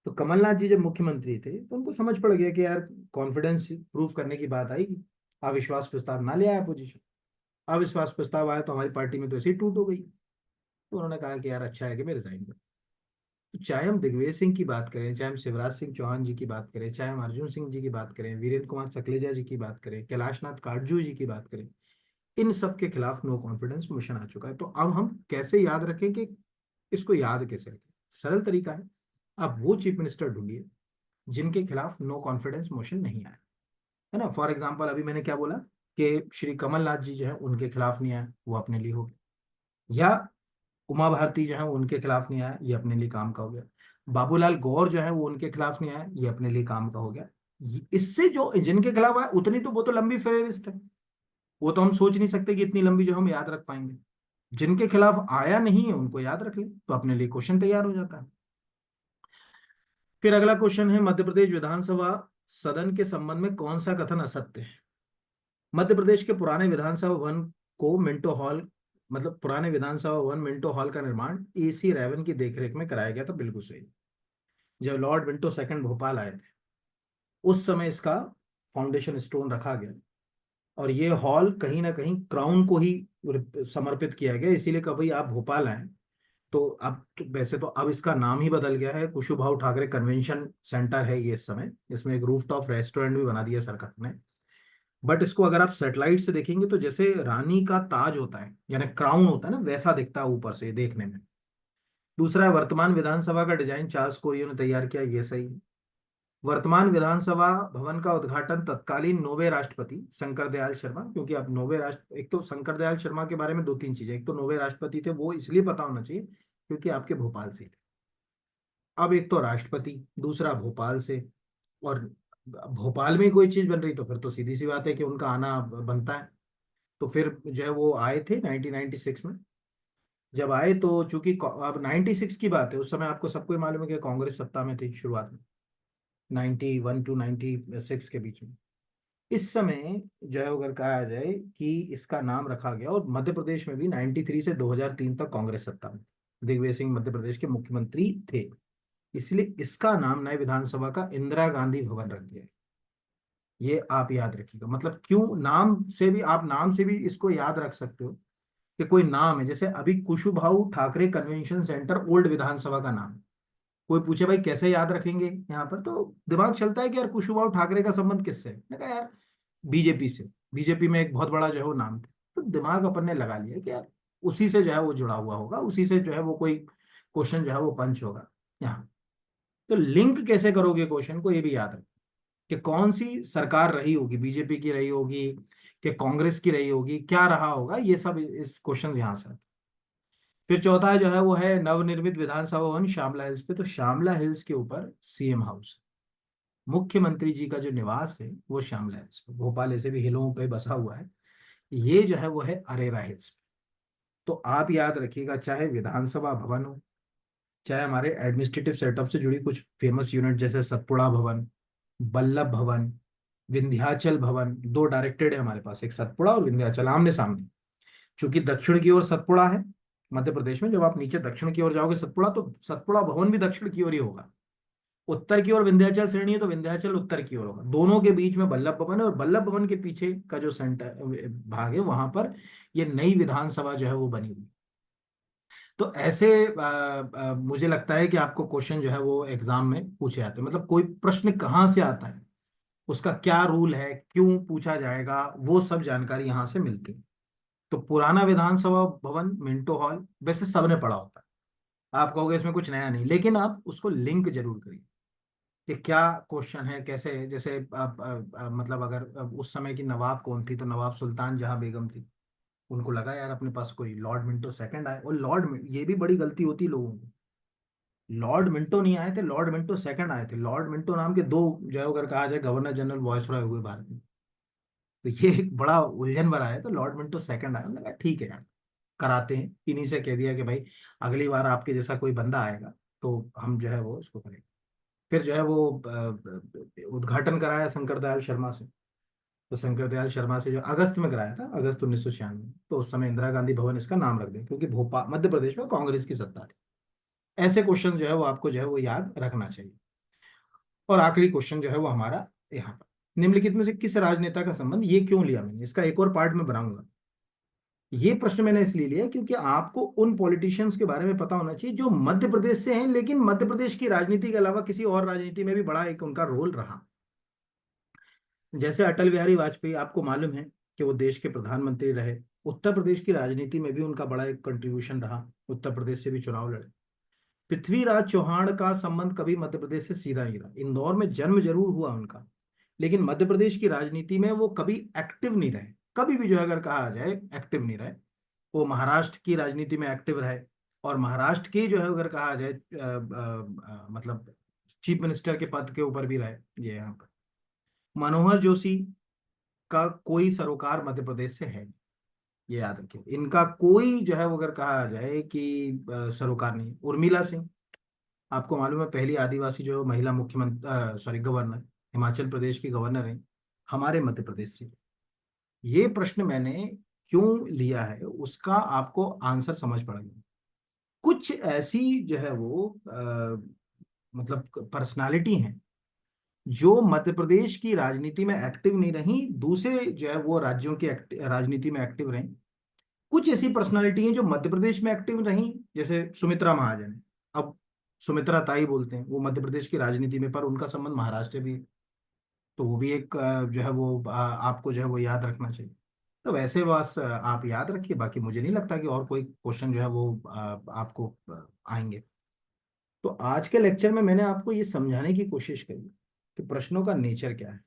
तो कमलनाथ जी जब मुख्यमंत्री थे तो उनको समझ पड़ गया कि यार कॉन्फिडेंस प्रूव करने की बात आएगी, अविश्वास प्रस्ताव ना ले आया अपोजिशन। अविश्वास प्रस्ताव आया तो हमारी पार्टी में तो ऐसे ही टूट हो गई। तो उन्होंने कहा कि यार अच्छा है कि मैं रिजाइन कर। तो चाहे हम दिग्विजय सिंह की बात करें, चाहे हम शिवराज सिंह चौहान जी की बात करें, चाहे हम अर्जुन सिंह जी की बात करें, वीरेंद्र कुमार सकलेजा जी की बात करें, कैलाश नाथ काटजू जी की बात करें, इन सब के खिलाफ नो कॉन्फिडेंस मोशन आ चुका है। तो अब हम कैसे याद रखें कि इसको याद कैसे रखें? सरल तरीका है, आप वो चीफ मिनिस्टर ढूंढिए जिनके खिलाफ नो कॉन्फिडेंस मोशन नहीं आया, है ना। फॉर एग्जाम्पल अभी मैंने क्या बोला कि श्री कमलनाथ जी जो है उनके खिलाफ नहीं आया, वो अपने लिए हो गया। या उमा भारती जो है वो उनके खिलाफ नहीं आया, ये अपने लिए काम का हो गया। बाबूलाल गौर जो है वो उनके खिलाफ नहीं आया, ये अपने लिए काम का हो गया। इससे जो जिनके खिलाफ आया उतनी तो वो तो लंबी फेहरिस्त है, वो तो हम सोच नहीं सकते कि इतनी लंबी जो हम याद रख पाएंगे। जिनके खिलाफ आया नहीं है उनको याद रख ले, तो अपने लिए क्वेश्चन तैयार हो जाता है। फिर अगला क्वेश्चन है, मध्य प्रदेश विधानसभा सदन के संबंध में कौन सा कथन असत्य है? मध्य प्रदेश के पुराने विधानसभा भवन को मिंटो हॉल मतलब पुराने विधानसभा भवन मिंटो हॉल का निर्माण AC रेवन की देखरेख में कराया गया था, बिल्कुल सही। जब लॉर्ड मिंटो सेकंड भोपाल आए थे उस समय इसका फाउंडेशन स्टोन रखा गया, और ये हॉल कहीं ना कहीं क्राउन को ही समर्पित किया गया, इसीलिए कभी आप भोपाल आए तो अब तो वैसे तो अब इसका नाम ही बदल गया है, कुशुभाऊ ठाकरे कन्वेंशन सेंटर है ये इस समय। इसमें एक रूफ टॉप रेस्टोरेंट भी बना दिया सरकार ने। बट इसको अगर आप सेटेलाइट से देखेंगे तो जैसे रानी का ताज होता है यानी क्राउन होता है ना, वैसा दिखता है ऊपर से देखने में। दूसरा है, वर्तमान विधानसभा का डिजाइन चार्ल्स कोरियो ने तैयार किया, ये सही है। वर्तमान विधानसभा भवन का उद्घाटन तत्कालीन नौवे राष्ट्रपति शंकर दयाल शर्मा, क्योंकि अब नौवे राष्ट्र, एक तो शंकर दयाल शर्मा के बारे में दो तीन चीजें, एक तो नौवे राष्ट्रपति थे वो इसलिए पता होना चाहिए क्योंकि आपके भोपाल से थे। अब एक तो राष्ट्रपति, दूसरा भोपाल से, और भोपाल में ही कोई चीज बन रही तो फिर तो सीधी सी बात है कि उनका आना बनता है। तो फिर जो है वो आए थे 1996 में। जब आए तो चूंकि अब 96 की बात है, उस समय आपको सबको ही मालूम है कि कांग्रेस सत्ता में थी शुरुआत में, 91 टू 96 के बीच में। इस समय जो है अगर कहा जाए कि इसका नाम रखा गया, और मध्य प्रदेश में भी 93 से 2003 तक कांग्रेस सत्ता में, दिग्विजय सिंह मध्य प्रदेश के मुख्यमंत्री थे, इसलिए इसका नाम नए विधानसभा का इंदिरा गांधी भवन रख दिया है। ये आप याद रखिएगा, मतलब क्यों नाम से भी, आप नाम से भी इसको याद रख सकते हो कि कोई नाम है, जैसे अभी कुशुभाऊ ठाकरे कन्वेंशन सेंटर ओल्ड विधानसभा का नाम है। कोई पूछे भाई कैसे याद रखेंगे यहाँ पर, तो दिमाग चलता है कि यार कुशुभाऊ ठाकरे का संबंध किससे है, मैंने कहा यार बीजेपी से, बीजेपी में एक बहुत बड़ा जो है वो नाम था, तो दिमाग अपन ने लगा लिया कि यार उसी से जो है वो जुड़ा हुआ होगा, उसी से जो है वो कोई क्वेश्चन जो है वो पंच होगा यहाँ। तो लिंक कैसे करोगे क्वेश्चन को, ये भी याद रखो कि कौन सी सरकार रही होगी, बीजेपी की रही होगी कि कांग्रेस की रही होगी, क्या रहा होगा, ये सब इस क्वेश्चन यहाँ से आते हैं। फिर चौथा जो है वो है नवनिर्मित विधानसभा भवन श्यामला हिल्स पे, तो श्यामला हिल्स के ऊपर CM हाउस, मुख्यमंत्री जी का जो निवास है वो श्यामला हिल्स पे, भोपाल ऐसे भी हिलों पे बसा हुआ है, ये जो है वो है अरेरा हिल्स पे। तो आप याद रखिएगा, चाहे विधानसभा भवन हो, चाहे हमारे एडमिनिस्ट्रेटिव सेटअप से जुड़ी कुछ फेमस यूनिट जैसे सतपुड़ा भवन, बल्लभ भवन, विंध्याचल भवन, दो डायरेक्टेड है हमारे पास, एक सतपुड़ा और विंध्याचल आमने सामने। चूंकि दक्षिण की ओर सतपुड़ा है मध्य प्रदेश में, जब आप नीचे दक्षिण की ओर जाओगे सतपुड़ा, तो सतपुड़ा भवन भी दक्षिण की ओर ही होगा। उत्तर की ओर विंध्याचल श्रेणी है तो विंध्याचल उत्तर की ओर होगा, दोनों के बीच में बल्लभ भवन है, और बल्लभ भवन के पीछे का जो सेंटर भाग है वहां पर ये नई विधानसभा जो है वो बनी हुई। तो ऐसे मुझे लगता है कि आपको क्वेश्चन जो है वो एग्जाम में पूछे जाते हैं, मतलब कोई प्रश्न कहाँ से आता है, उसका क्या रूल है, क्यों पूछा जाएगा, वो सब जानकारी यहाँ से मिलती है। तो पुराना विधानसभा भवन मिंटो हॉल वैसे सबने पढ़ा होता है, आप कहोगे इसमें कुछ नया नहीं, लेकिन आप उसको लिंक जरूर करिए कि क्या क्वेश्चन है, कैसे, जैसे मतलब अगर उस समय की नवाब कौन थी, तो नवाब सुल्तान जहां बेगम थी, उनको लगा यार अपने पास कोई लॉर्ड मिंटो सेकंड आए, और ये भी बड़ी गलती होती है लोगों की, लॉर्ड मिंटो नहीं आए थे, लॉर्ड मिंटो सेकंड आए थे। लॉर्ड मिंटो नाम के दो जो है अगर कहा जाए गवर्नर जनरल वॉयसरॉय हुए भारत में, तो ये एक बड़ा उलझन भरा है, तो लॉर्ड मिंटो सेकंड आया, मैंने कहा ठीक है यार कराते हैं, इन्हीं से कह दिया कि भाई अगली बार आपके जैसा कोई बंदा आएगा तो हम जो है वो इसको करेंगे। फिर जो है वो उद्घाटन कराया शंकर दयाल शर्मा से, तो शंकर दयाल शर्मा से जो अगस्त में कराया था, अगस्त 1996, तो उस समय इंदिरा गांधी भवन इसका नाम रख दिया क्योंकि भोपाल मध्य प्रदेश में कांग्रेस की सत्ता थी। ऐसे क्वेश्चन जो है वो आपको जो है वो याद रखना चाहिए। और आखिरी क्वेश्चन जो है वो हमारा यहाँ पर, निम्नलिखित में से किस राजनेता का संबंध, ये क्यों लिया मैंने, इसका एक और पार्ट में बनाऊंगा। ये प्रश्न मैंने इसलिए लिया क्योंकि आपको उन पॉलिटिशियंस के बारे में पता होना चाहिए जो मध्य प्रदेश से हैं, लेकिन मध्य प्रदेश की राजनीति के अलावा किसी और राजनीति में भी बड़ा एक उनका रोल रहा। जैसे अटल बिहारी वाजपेयी, आपको मालूम है कि वो देश के प्रधानमंत्री रहे, उत्तर प्रदेश की राजनीति में भी उनका बड़ा एक कंट्रीब्यूशन रहा, उत्तर प्रदेश से भी चुनाव लड़े। पृथ्वीराज चौहान का संबंध कभी मध्य प्रदेश से सीधा नहीं रहा, इंदौर में जन्म जरूर हुआ उनका, लेकिन मध्य प्रदेश की राजनीति में वो कभी एक्टिव नहीं रहे, कभी भी जो है अगर कहा जाए एक्टिव नहीं रहे। वो महाराष्ट्र की राजनीति में एक्टिव रहे, और महाराष्ट्र की जो है अगर कहा जाए मतलब चीफ मिनिस्टर के पद के ऊपर भी रहे ये यहाँ पर। मनोहर जोशी का कोई सरोकार मध्य प्रदेश से है, ये याद रखिए, इनका कोई जो है वो अगर कहा जाए कि सरोकार नहीं। उर्मिला सिंह, आपको मालूम है पहली आदिवासी जो महिला मुख्यमंत्री, सॉरी गवर्नर, हिमाचल प्रदेश की गवर्नर है, हमारे मध्य प्रदेश से। ये प्रश्न मैंने क्यों लिया है उसका आपको आंसर समझ पड़ेगा। कुछ ऐसी जो है वो मतलब पर्सनालिटी हैं जो मध्य प्रदेश की राजनीति में एक्टिव नहीं रही, दूसरे जो है वो राज्यों की राजनीति में एक्टिव रही। कुछ ऐसी पर्सनालिटी हैं जो मध्य प्रदेश में एक्टिव रही, जैसे सुमित्रा महाजन है। अब सुमित्रा ताई बोलते हैं, वो मध्य प्रदेश की राजनीति में, पर उनका संबंध महाराष्ट्र भी है। तो वो भी एक जो है वो आपको जो है वो याद रखना चाहिए। तो वैसे बस आप याद रखिए, बाकी मुझे नहीं लगता कि और कोई क्वेश्चन जो है वो आपको आएंगे। तो आज के लेक्चर में मैंने आपको ये समझाने की कोशिश करी कि प्रश्नों का नेचर क्या है,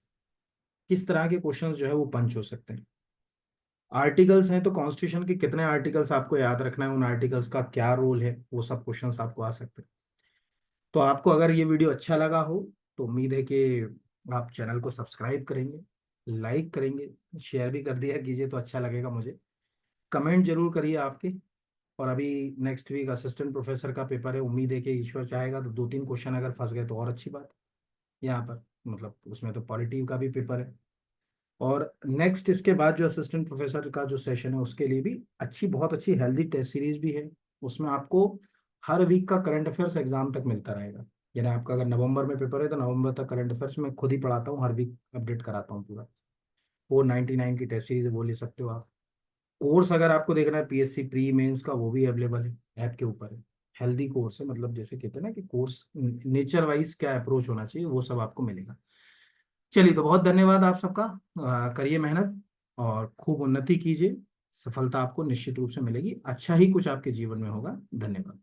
किस तरह के क्वेश्चंस जो है वो पंच हो सकते हैं। आर्टिकल्स हैं तो कॉन्स्टिट्यूशन के कितने आर्टिकल्स आपको याद रखना है, उन आर्टिकल्स का क्या रोल है, वो सब क्वेश्चंस आपको आ सकते हैं। तो आपको अगर ये वीडियो अच्छा लगा हो तो उम्मीद है कि आप चैनल को सब्सक्राइब करेंगे, लाइक करेंगे, शेयर भी कर दिया कीजिए तो अच्छा लगेगा मुझे। कमेंट जरूर करिए आपके। और अभी नेक्स्ट वीक असिस्टेंट प्रोफेसर का पेपर है, उम्मीद है कि ईश्वर चाहेगा तो 2-3 क्वेश्चन अगर फंस गए तो और अच्छी बात है यहाँ पर। मतलब उसमें तो पॉलिटी का भी पेपर है। और नेक्स्ट इसके बाद जो असिस्टेंट प्रोफेसर का जो सेशन है उसके लिए भी अच्छी, बहुत अच्छी हेल्दी टेस्ट सीरीज भी है। उसमें आपको हर वीक का करंट अफेयर्स एग्जाम तक मिलता रहेगा। यानी आपका अगर नवंबर में पेपर है तो नवंबर तक करंट अफेयर्स मैं खुद ही पढ़ाता हूँ, हर वीक अपडेट कराता हूँ पूरा। 499 की टेस्ट सीरीज है, वो ले सकते हो आप। कोर्स अगर आपको देखना है पीएससी प्री मेंस का, वो भी अवेलेबल है, ऐप के ऊपर है। हेल्दी कोर्स है, मतलब जैसे कहते हैं ना कि कोर्स नेचर वाइज क्या अप्रोच होना चाहिए, वो सब आपको मिलेगा। चलिए, तो बहुत धन्यवाद आप सबका। करिए मेहनत और खूब उन्नति कीजिए। सफलता आपको निश्चित रूप से मिलेगी, अच्छा ही कुछ आपके जीवन में होगा। धन्यवाद।